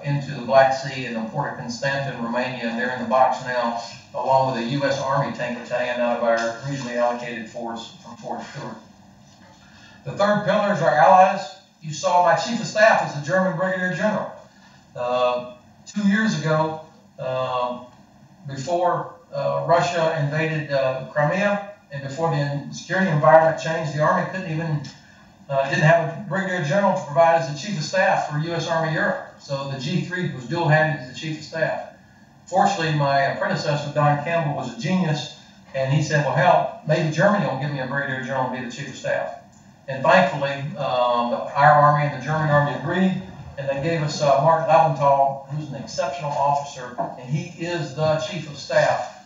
into the Black Sea in the port of Constanța in Romania, and they're in the box now, along with a U.S. Army tank battalion out of our regionally allocated force from Fort Stewart. The third pillar is our allies. You saw my chief of staff is a German brigadier general. 2 years ago, before Russia invaded Crimea, and before the security environment changed, the Army didn't have a brigadier general to provide as the chief of staff for U.S. Army Europe. So the G3 was dual-handed as the chief of staff. Fortunately, my predecessor, Don Campbell, was a genius, and he said, well, hell, maybe Germany will give me a brigadier general to be the chief of staff. And thankfully, our Army and the German Army agreed, and they gave us Mark Laventhal, who's an exceptional officer, and he is the chief of staff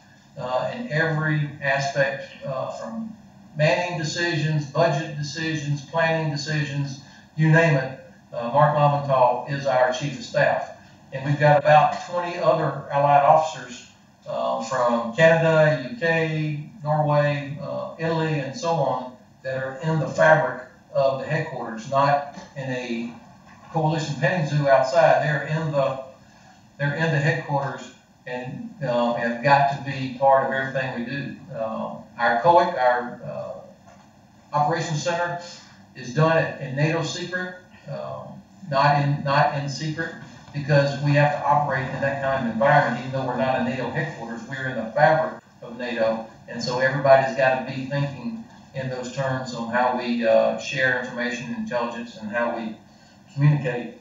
in every aspect, from manning decisions, budget decisions, planning decisions, you name it. Mark Laventhal is our chief of staff. And we've got about 20 other allied officers from Canada, UK, Norway, Italy, and so on, that are in the fabric of the headquarters, not in a coalition petting zoo outside. They're in the headquarters and have got to be part of everything we do. Our COIC, our Operations Center, is done in NATO secret. not in secret, because we have to operate in that kind of environment. Even though we're not a NATO headquarters, we're in the fabric of NATO, and so everybody's got to be thinking in those terms on how we share information and intelligence and how we communicate.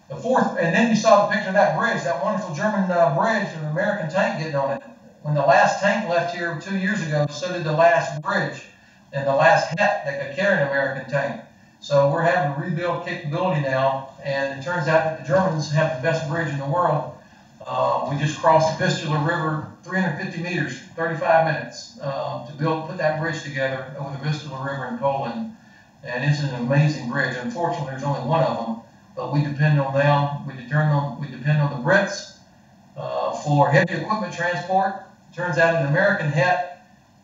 The fourth, and then you saw the picture of that bridge, that wonderful German bridge with an American tank getting on it. When the last tank left here 2 years ago, so did the last bridge and the last hat that could carry an American tank. So we're having to rebuild capability now, and it turns out that the Germans have the best bridge in the world. We just crossed the Vistula River, 350 meters, 35 minutes to put that bridge together over the Vistula River in Poland. And it's an amazing bridge. Unfortunately, there's only one of them, but we depend on them. We depend on the Brits for heavy equipment transport. Turns out an American Het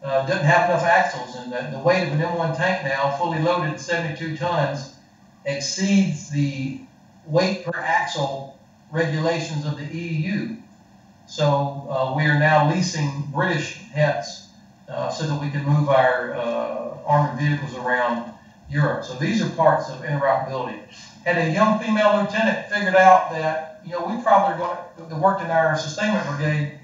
doesn't have enough axles, and the weight of an M1 tank now, fully loaded at 72 tons, exceeds the weight per axle regulations of the EU. So we are now leasing British HETs so that we can move our armored vehicles around Europe. So these are parts of interoperability. Had a young female lieutenant figured out that, we probably that worked in our sustainment brigade,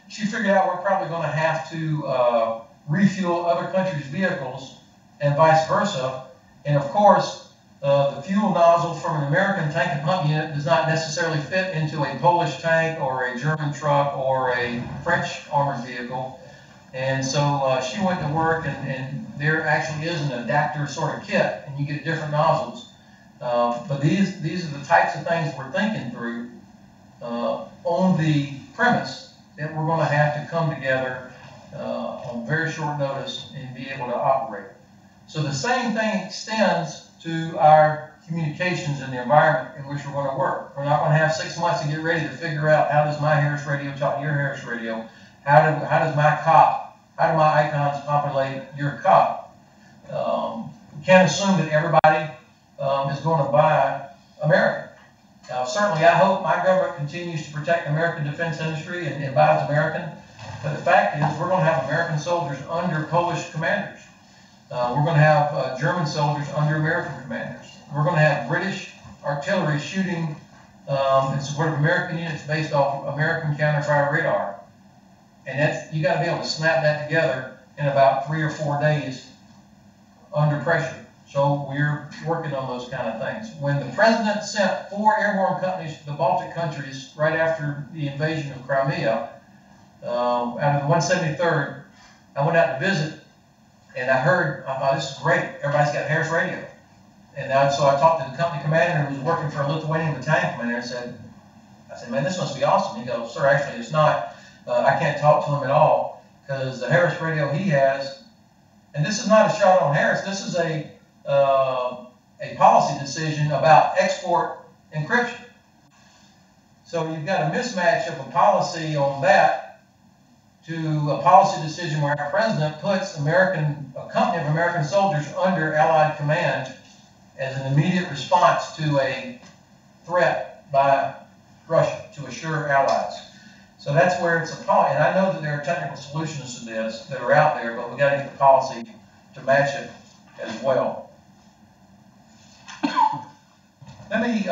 she figured out we're probably going to have to refuel other countries' vehicles and vice versa. And of course, the fuel nozzle from an American tank and pump unit does not necessarily fit into a Polish tank or a German truck or a French armored vehicle. And so she went to work, and there actually is an adapter sort of kit, and you get different nozzles. But these are the types of things we're thinking through on the premise that we're going to have to come together on very short notice and be able to operate. So the same thing extends to our communications in the environment in which we're going to work. We're not going to have 6 months to get ready to figure out how does my Harris radio talk to your Harris radio, how does my COP, how do my icons populate your COP. We can't assume that everybody is going to buy American. Certainly, I hope my government continues to protect the American defense industry and buys American. But the fact is, we're going to have American soldiers under Polish commanders. We're going to have German soldiers under American commanders. We're going to have British artillery shooting in support of American units based off of American counter-fire radar. And you got to be able to snap that together in about 3 or 4 days under pressure. So we're working on those kind of things. When the president sent 4 airborne companies to the Baltic countries right after the invasion of Crimea, out of the 173rd, I went out to visit, and I thought, this is great. Everybody's got Harris radio. And so I talked to the company commander who was working for a Lithuanian battalion commander and I said, man, this must be awesome. He goes, sir, actually it's not. I can't talk to him at all because the Harris radio he has, and this is not a shot on Harris, this is a policy decision about export encryption. So you've got a mismatch of a policy on that to a policy decision where our president puts a company of American soldiers under Allied command as an immediate response to a threat by Russia to assure allies. So that's where it's a policy. And I know that there are technical solutions to this that are out there, but we got to get the policy to match it as well. Let me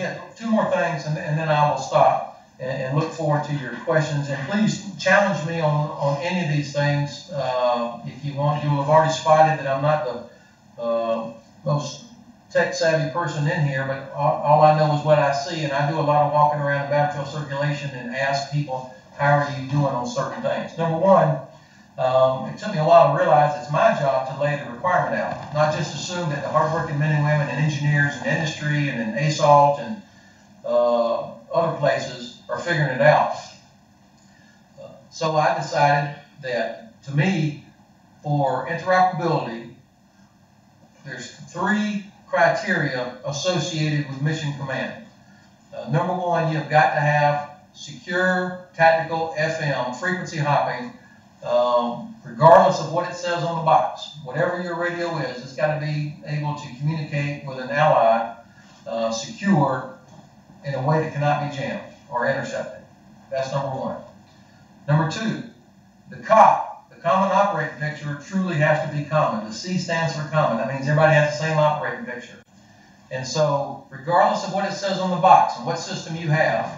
hit 2 more things, and then I will stop and look forward to your questions. And please challenge me on any of these things if you want. You will have already spotted that I'm not the most tech-savvy person in here, but all I know is what I see, and I do a lot of walking around the battlefield circulation and ask people, how are you doing on certain things? Number one, it took me a while to realize it's my job to lay the requirement out, not just assume that the hardworking men and women and engineers and industry and in ASALT and other places are figuring it out. So I decided that, to me, for interoperability, there's 3 criteria associated with Mission Command. Number one, you've got to have secure tactical FM frequency hopping, regardless of what it says on the box. Whatever your radio is, it's got to be able to communicate with an ally secure in a way that cannot be jammed or intercepted. That's number one. Number 2, the COP, the Common Operating Picture, truly has to be common. The C stands for common. That means everybody has the same operating picture. And so, regardless of what it says on the box and what system you have,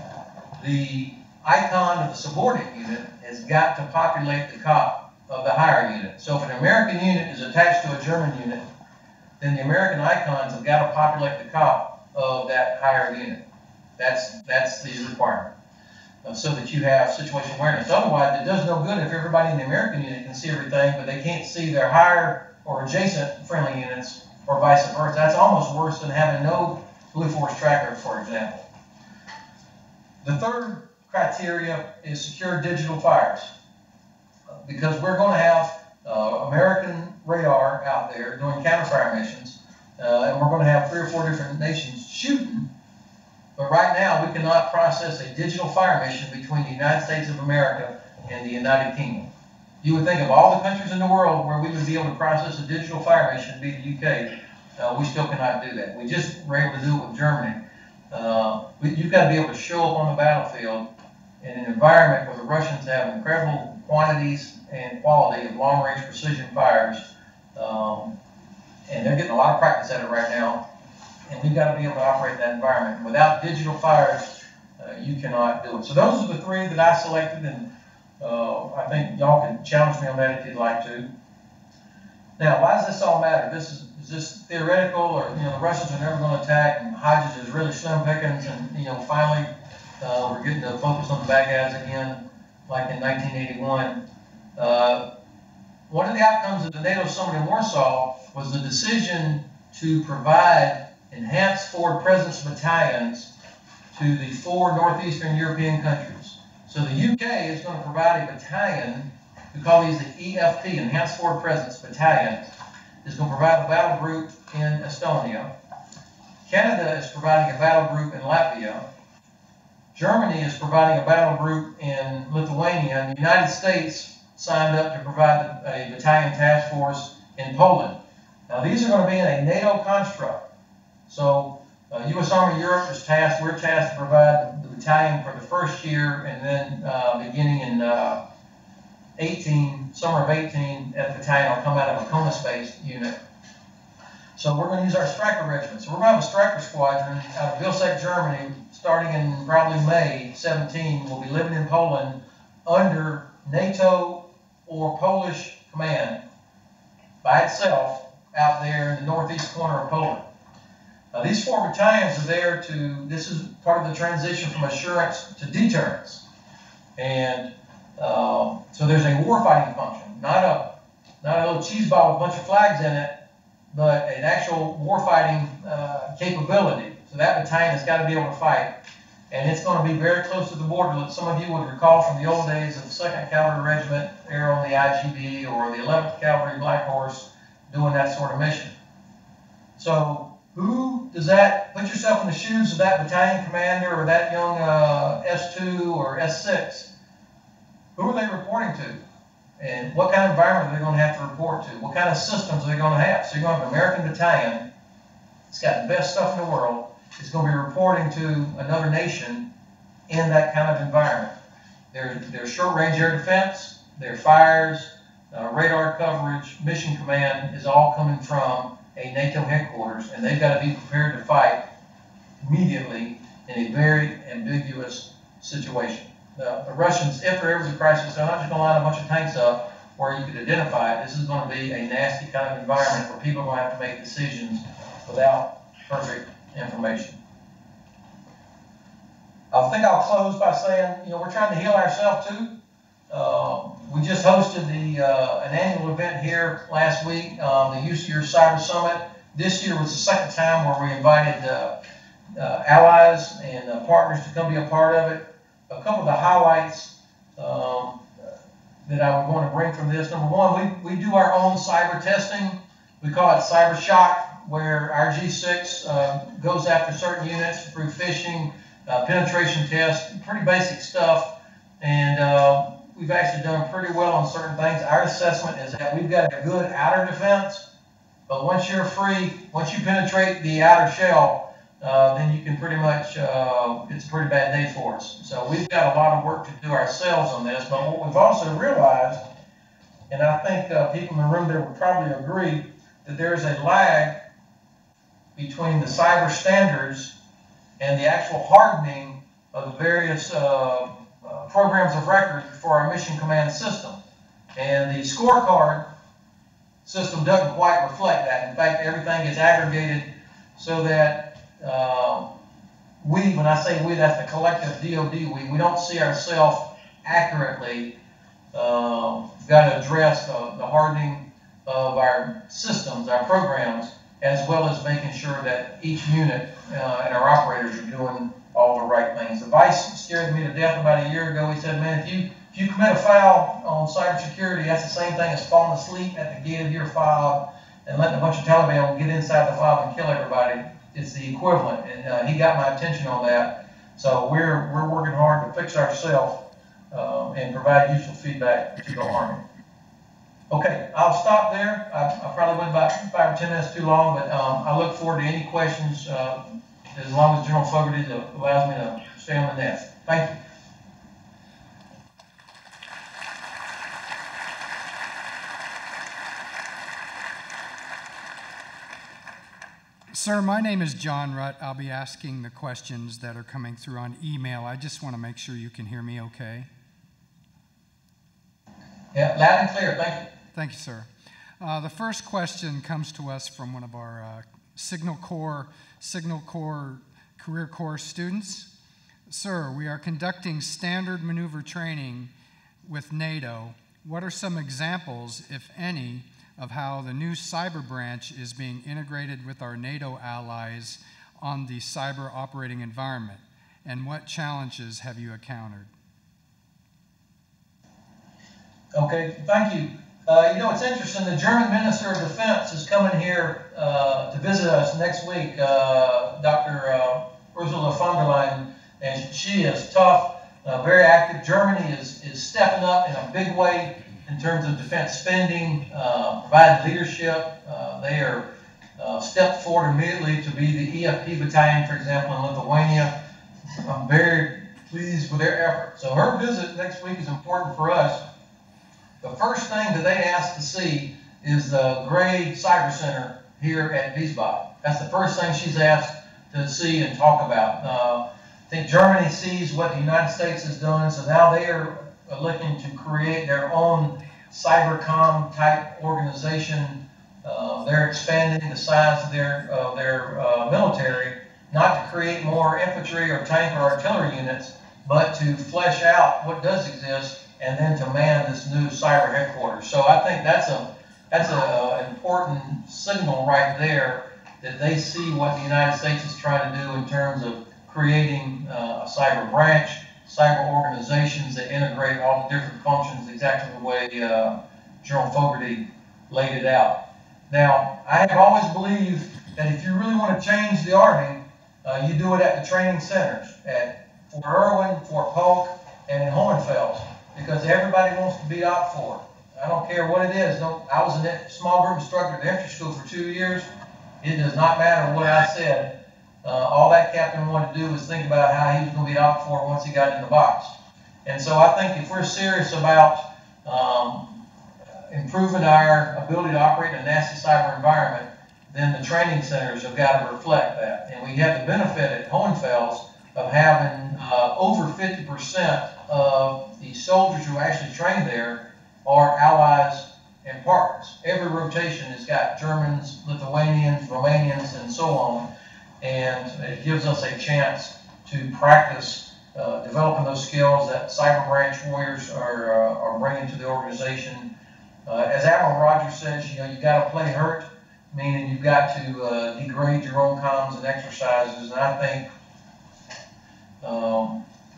the icon of the subordinate unit has got to populate the COP of the higher unit. So if an American unit is attached to a German unit, then the American icons have got to populate the COP of that higher unit. That's the requirement, so that you have situation awareness. Otherwise, it does no good if everybody in the American unit can see everything, but they can't see their higher or adjacent friendly units, or vice versa. That's almost worse than having no Blue Force tracker, for example. The third criteria is secure digital fires, because we're going to have American radar out there doing counter-fire missions, and we're going to have 3 or 4 different nations shooting. But right now, we cannot process a digital fire mission between the United States of America and the United Kingdom. You would think of all the countries in the world where we would be able to process a digital fire mission, be the UK. We still cannot do that. We just were able to do it with Germany. You've got to be able to show up on the battlefield in an environment where the Russians have incredible quantities and quality of long-range precision fires, and they're getting a lot of practice at it right now. And we've got to be able to operate in that environment. Without digital fires, you cannot do it. So those are the 3 that I selected, and I think y'all can challenge me on that if you'd like to. Now, why does this all matter? Is this theoretical, or the Russians are never going to attack, and Hodges is really slim pickings, and finally we're getting to focus on the bad guys again, like in 1981. One of the outcomes of the NATO summit in Warsaw was the decision to provide enhanced forward presence battalions to the 4 northeastern European countries. So the UK is going to provide a battalion, we call these the EFP, Enhanced Forward Presence Battalions, is going to provide a battle group in Estonia. Canada is providing a battle group in Latvia. Germany is providing a battle group in Lithuania, and the United States signed up to provide a battalion task force in Poland. Now these are going to be in a NATO construct. So U.S. Army Europe is tasked, we're tasked to provide the battalion for the first year, and then beginning in summer of 18, that battalion will come out of a CONUS-based unit. So we're going to use our Stryker regiment. So we're going to have a Stryker squadron out of Vilseck, Germany, starting in probably May 17. We'll be living in Poland under NATO or Polish command by itself out there in the northeast corner of Poland. These 4 battalions are there this is part of the transition from assurance to deterrence. And so there's a warfighting function, not a little cheese ball with a bunch of flags in it, but an actual warfighting capability. So that battalion has got to be able to fight. And it's going to be very close to the border. Some of you would recall from the old days of the 2nd Cavalry Regiment there on the IGB, or the 11th Cavalry Black Horse doing that sort of mission. So who does that, put yourself in the shoes of that battalion commander or that young S2 or S6. Who are they reporting to? And what kind of environment are they going to have to report to? What kind of systems are they going to have? So you're going to have an American battalion. It's got the best stuff in the world. It's going to be reporting to another nation in that kind of environment. There's short-range air defense, their fires, radar coverage, mission command is all coming from a NATO headquarters, and they've got to be prepared to fight immediately in a very ambiguous situation. The Russians, if there ever was a crisis, they're not just going to line a bunch of tanks up where you could identify it. This is going to be a nasty kind of environment where people are going to have to make decisions without perfect information. I think I'll close by saying, we're trying to heal ourselves too. We just hosted an annual event here last week, the Use Your Cyber Summit. This year was the 2nd time where we invited allies and partners to come be a part of it. A couple of the highlights that I would want to bring from this. Number one, we do our own cyber testing. We call it Cyber Shock, where our G6 goes after certain units through phishing, penetration tests, pretty basic stuff. And we've actually done pretty well on certain things. Our assessment is that we've got a good outer defense, but once you're free, once you penetrate the outer shell, then you can pretty much, it's a pretty bad day for us. So we've got a lot of work to do ourselves on this, but what we've also realized, and I think people in the room there would probably agree, that there is a lag between the cyber standards and the actual hardening of the various programs of record for our mission command system. And the scorecard system doesn't quite reflect that. In fact, everything is aggregated so that we, when I say we, that's the collective DOD, we don't see ourselves accurately. We've got to address the hardening of our systems, our programs, as well as making sure that each unit and our operators are doing all the right things. The vice scared me to death about a year ago. He said, man, if you commit a foul on cybersecurity, that's the same thing as falling asleep at the gate of your fob and letting a bunch of Taliban get inside the fob and kill everybody. It's the equivalent, and he got my attention on that. So we're working hard to fix ourselves and provide useful feedback to the Army. Okay, I'll stop there. I probably went about 5 or 10 minutes too long, but I look forward to any questions as long as General Fogarty allows me to stay on the nest. Thank you. Sir, my name is John Rutt. I'll be asking the questions that are coming through on email. I just want to make sure you can hear me okay. Yeah, loud and clear. Thank you. Thank you, sir. The first question comes to us from one of our Signal Corps Career Corps students. Sir, we are conducting standard maneuver training with NATO. What are some examples, if any, of how the new cyber branch is being integrated with our NATO allies on the cyber operating environment? And what challenges have you encountered? Okay, thank you. You know, it's interesting. The German Minister of Defense is coming here to visit us next week, Dr. Ursula von der Leyen, and she is tough, very active. Germany is stepping up in a big way in terms of defense spending, providing leadership. They are stepped forward immediately to be the EFP battalion, for example, in Lithuania. I'm very pleased with their effort. So her visit next week is important for us. The first thing that they asked to see is the Gray Cyber Center here at Wiesbaden. That's the first thing she's asked to see and talk about. I think Germany sees what the United States is doing, so now they are looking to create their own cybercom type organization. They're expanding the size of their military, not to create more infantry or tank or artillery units, but to flesh out what does exist and then to man this new cyber headquarters. So I think that's an important signal right there that they see what the United States is trying to do in terms of creating a cyber branch, cyber organizations that integrate all the different functions exactly the way General Fogarty laid it out. Now, I have always believed that if you really want to change the Army, you do it at the training centers, at Fort Irwin, Fort Polk, and in Hohenfels, because everybody wants to be op for it. I don't care what it is. I was a small group instructor at the entry school for 2 years. It does not matter what I said. All that captain wanted to do was think about how he was going to be op for once he got in the box. And so I think if we're serious about improving our ability to operate in a nasty cyber environment, then the training centers have got to reflect that. And we have the benefit at Hohenfels of having over 50% of the soldiers who actually train there are allies and partners. Every rotation has got Germans, Lithuanians, Romanians, and so on. And it gives us a chance to practice developing those skills that cyber branch warriors are bringing to the organization. As Admiral Rogers says, you got to play hurt, meaning you've got to degrade your own comms and exercises. And I think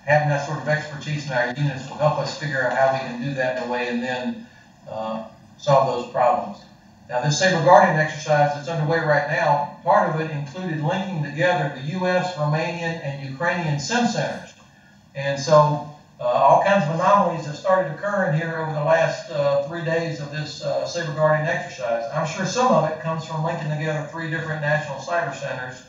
having that sort of expertise in our units will help us figure out how we can do that in a way and then solve those problems. Now, this Saber Guardian exercise that's underway right now, part of it included linking together the U.S., Romanian, and Ukrainian sim centers. And so all kinds of anomalies have started occurring here over the last 3 days of this Saber Guardian exercise. I'm sure some of it comes from linking together 3 different national cyber centers,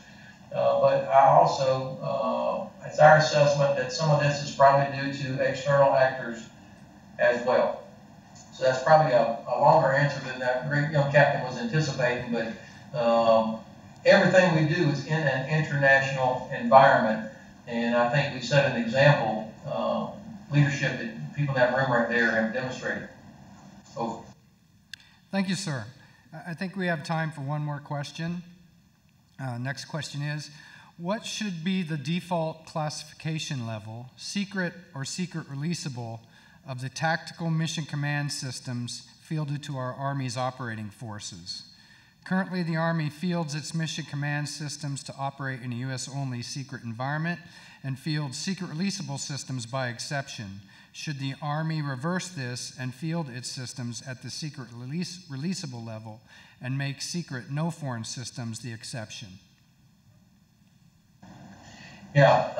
but I also, it's our assessment that some of this is probably due to external actors as well. So that's probably a longer answer than that great young captain was anticipating, but everything we do is in an international environment, and I think we set an example, leadership that people in that room right there have demonstrated. Over. Thank you, sir. I think we have time for one more question. Next question is, what should be the default classification level, secret or secret releasable, of the tactical mission command systems fielded to our Army's operating forces? Currently, the Army fields its mission command systems to operate in a U.S.-only secret environment and fields secret releasable systems by exception. Should the Army reverse this and field its systems at the secret releasable level and make secret no foreign systems the exception? Yeah,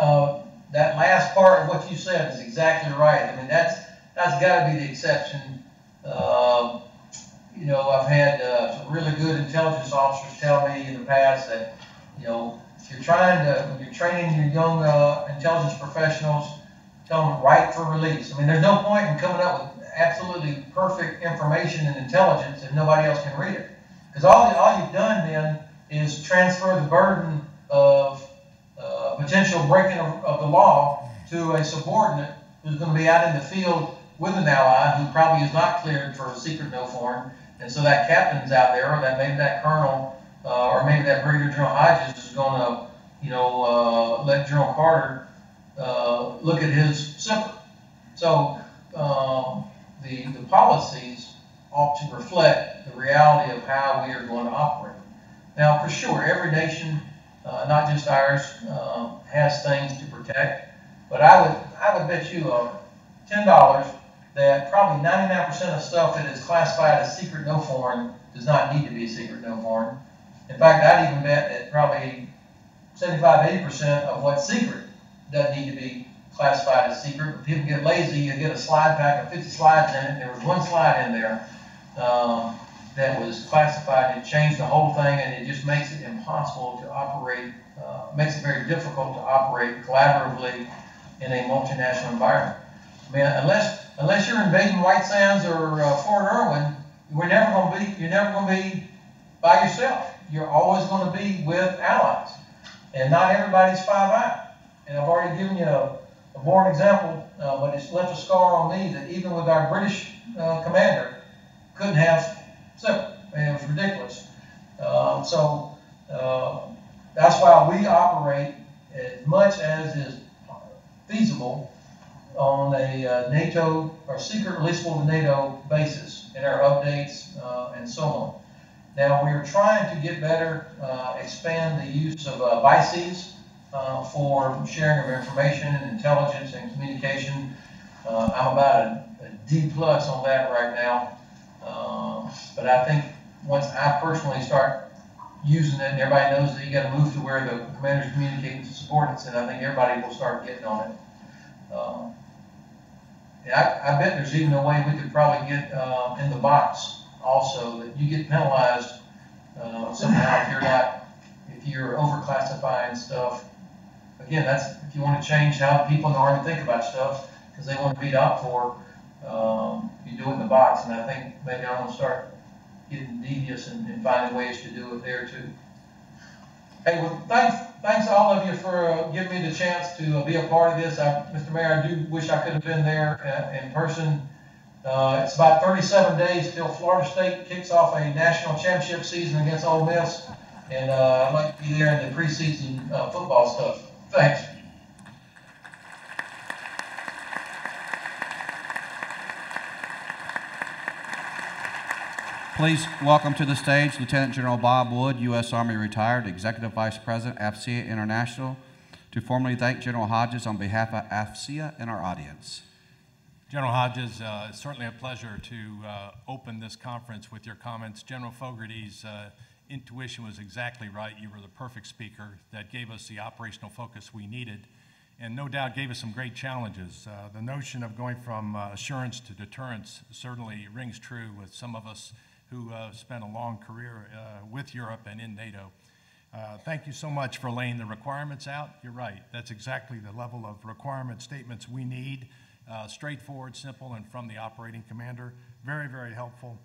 that last part of what you said is exactly right. I mean, that's got to be the exception. You know, I've had some really good intelligence officers tell me in the past that, you know, if you're trying to, when you're training your young intelligence professionals, tell them write for release. I mean, there's no point in coming up with absolutely perfect information and intelligence if nobody else can read it. Because all you've done then is transfer the burden of potential breaking of the law to a subordinate who's going to be out in the field with an ally who probably is not cleared for a secret no foreign. And so that captain's out there, or that maybe that colonel, or maybe that Brigadier General Hodges is going to, you know, let General Carter look at his zipper. So the policies ought to reflect the reality of how we are going to operate. Now, for sure, every nation, not just ours, has things to protect. But I would bet you $10 that probably 99% of stuff that is classified as secret no foreign does not need to be secret no foreign. In fact, I'd even bet that probably 75–80% of what's secret doesn't need to be classified as secret. But people get lazy, you get a slide pack of 50 slides in it. There was one slide in there that was classified. It changed the whole thing, and it just makes it impossible to operate, makes it very difficult to operate collaboratively in a multinational environment. I mean, unless you're invading White Sands or Fort Irwin, you're never going to be by yourself. You're always going to be with allies, and not everybody's Five Eye. And I've already given you a born example, but it's left a scar on me that even with our British commander, couldn't have separate. I mean, it was ridiculous. So that's why we operate as much as is feasible on a NATO or secret releasable to NATO basis in our updates and so on. Now we're trying to get better, expand the use of BICES for sharing of information and intelligence and communication. I'm about a D+ on that right now. But I think once I personally start using it and everybody knows that you got to move to where the commander's communicating to subordinates, and I think everybody will start getting on it. I bet there's even a way we could probably get in the box also that you get penalized somehow if you're overclassifying stuff. Again, that's if you want to change how people in the Army think about stuff because they want to beat up for. You do it in the box, and I think maybe I'm going to start getting devious and finding ways to do it there too. Hey, well, thanks all of you for giving me the chance to be a part of this. Mr. Mayor, I do wish I could have been there in person. It's about 37 days till Florida State kicks off a national championship season against Ole Miss, and I'd like to be there in the preseason football stuff. Thanks. Please welcome to the stage Lieutenant General Bob Wood, U.S. Army retired, Executive Vice President, AFCEA International, to formally thank General Hodges on behalf of AFCEA and our audience. General Hodges, it's certainly a pleasure to open this conference with your comments. General Fogarty's intuition was exactly right. You were the perfect speaker that gave us the operational focus we needed and no doubt gave us some great challenges. The notion of going from assurance to deterrence certainly rings true with some of us who spent a long career with Europe and in NATO. Thank you so much for laying the requirements out. You're right. That's exactly the level of requirement statements we need. Straightforward, simple, and from the operating commander. Very, very helpful.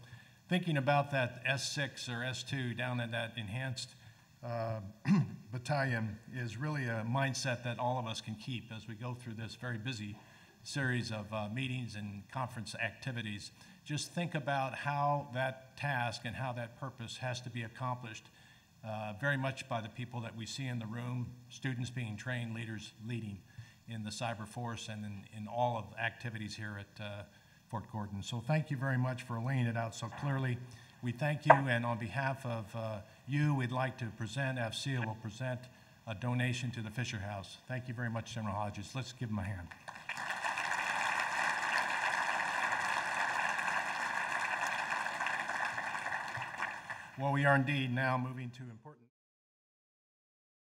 Thinking about that S6 or S2 down in that enhanced battalion is really a mindset that all of us can keep as we go through this very busy series of meetings and conference activities. Just think about how that task and how that purpose has to be accomplished very much by the people that we see in the room, students being trained, leaders leading in the cyber force and in all of the activities here at Fort Gordon. So thank you very much for laying it out so clearly. We thank you, and on behalf of you, we'd like to present, AFCEA will present a donation to the Fisher House. Thank you very much, General Hodges. Let's give him a hand. Well, we are indeed now moving to important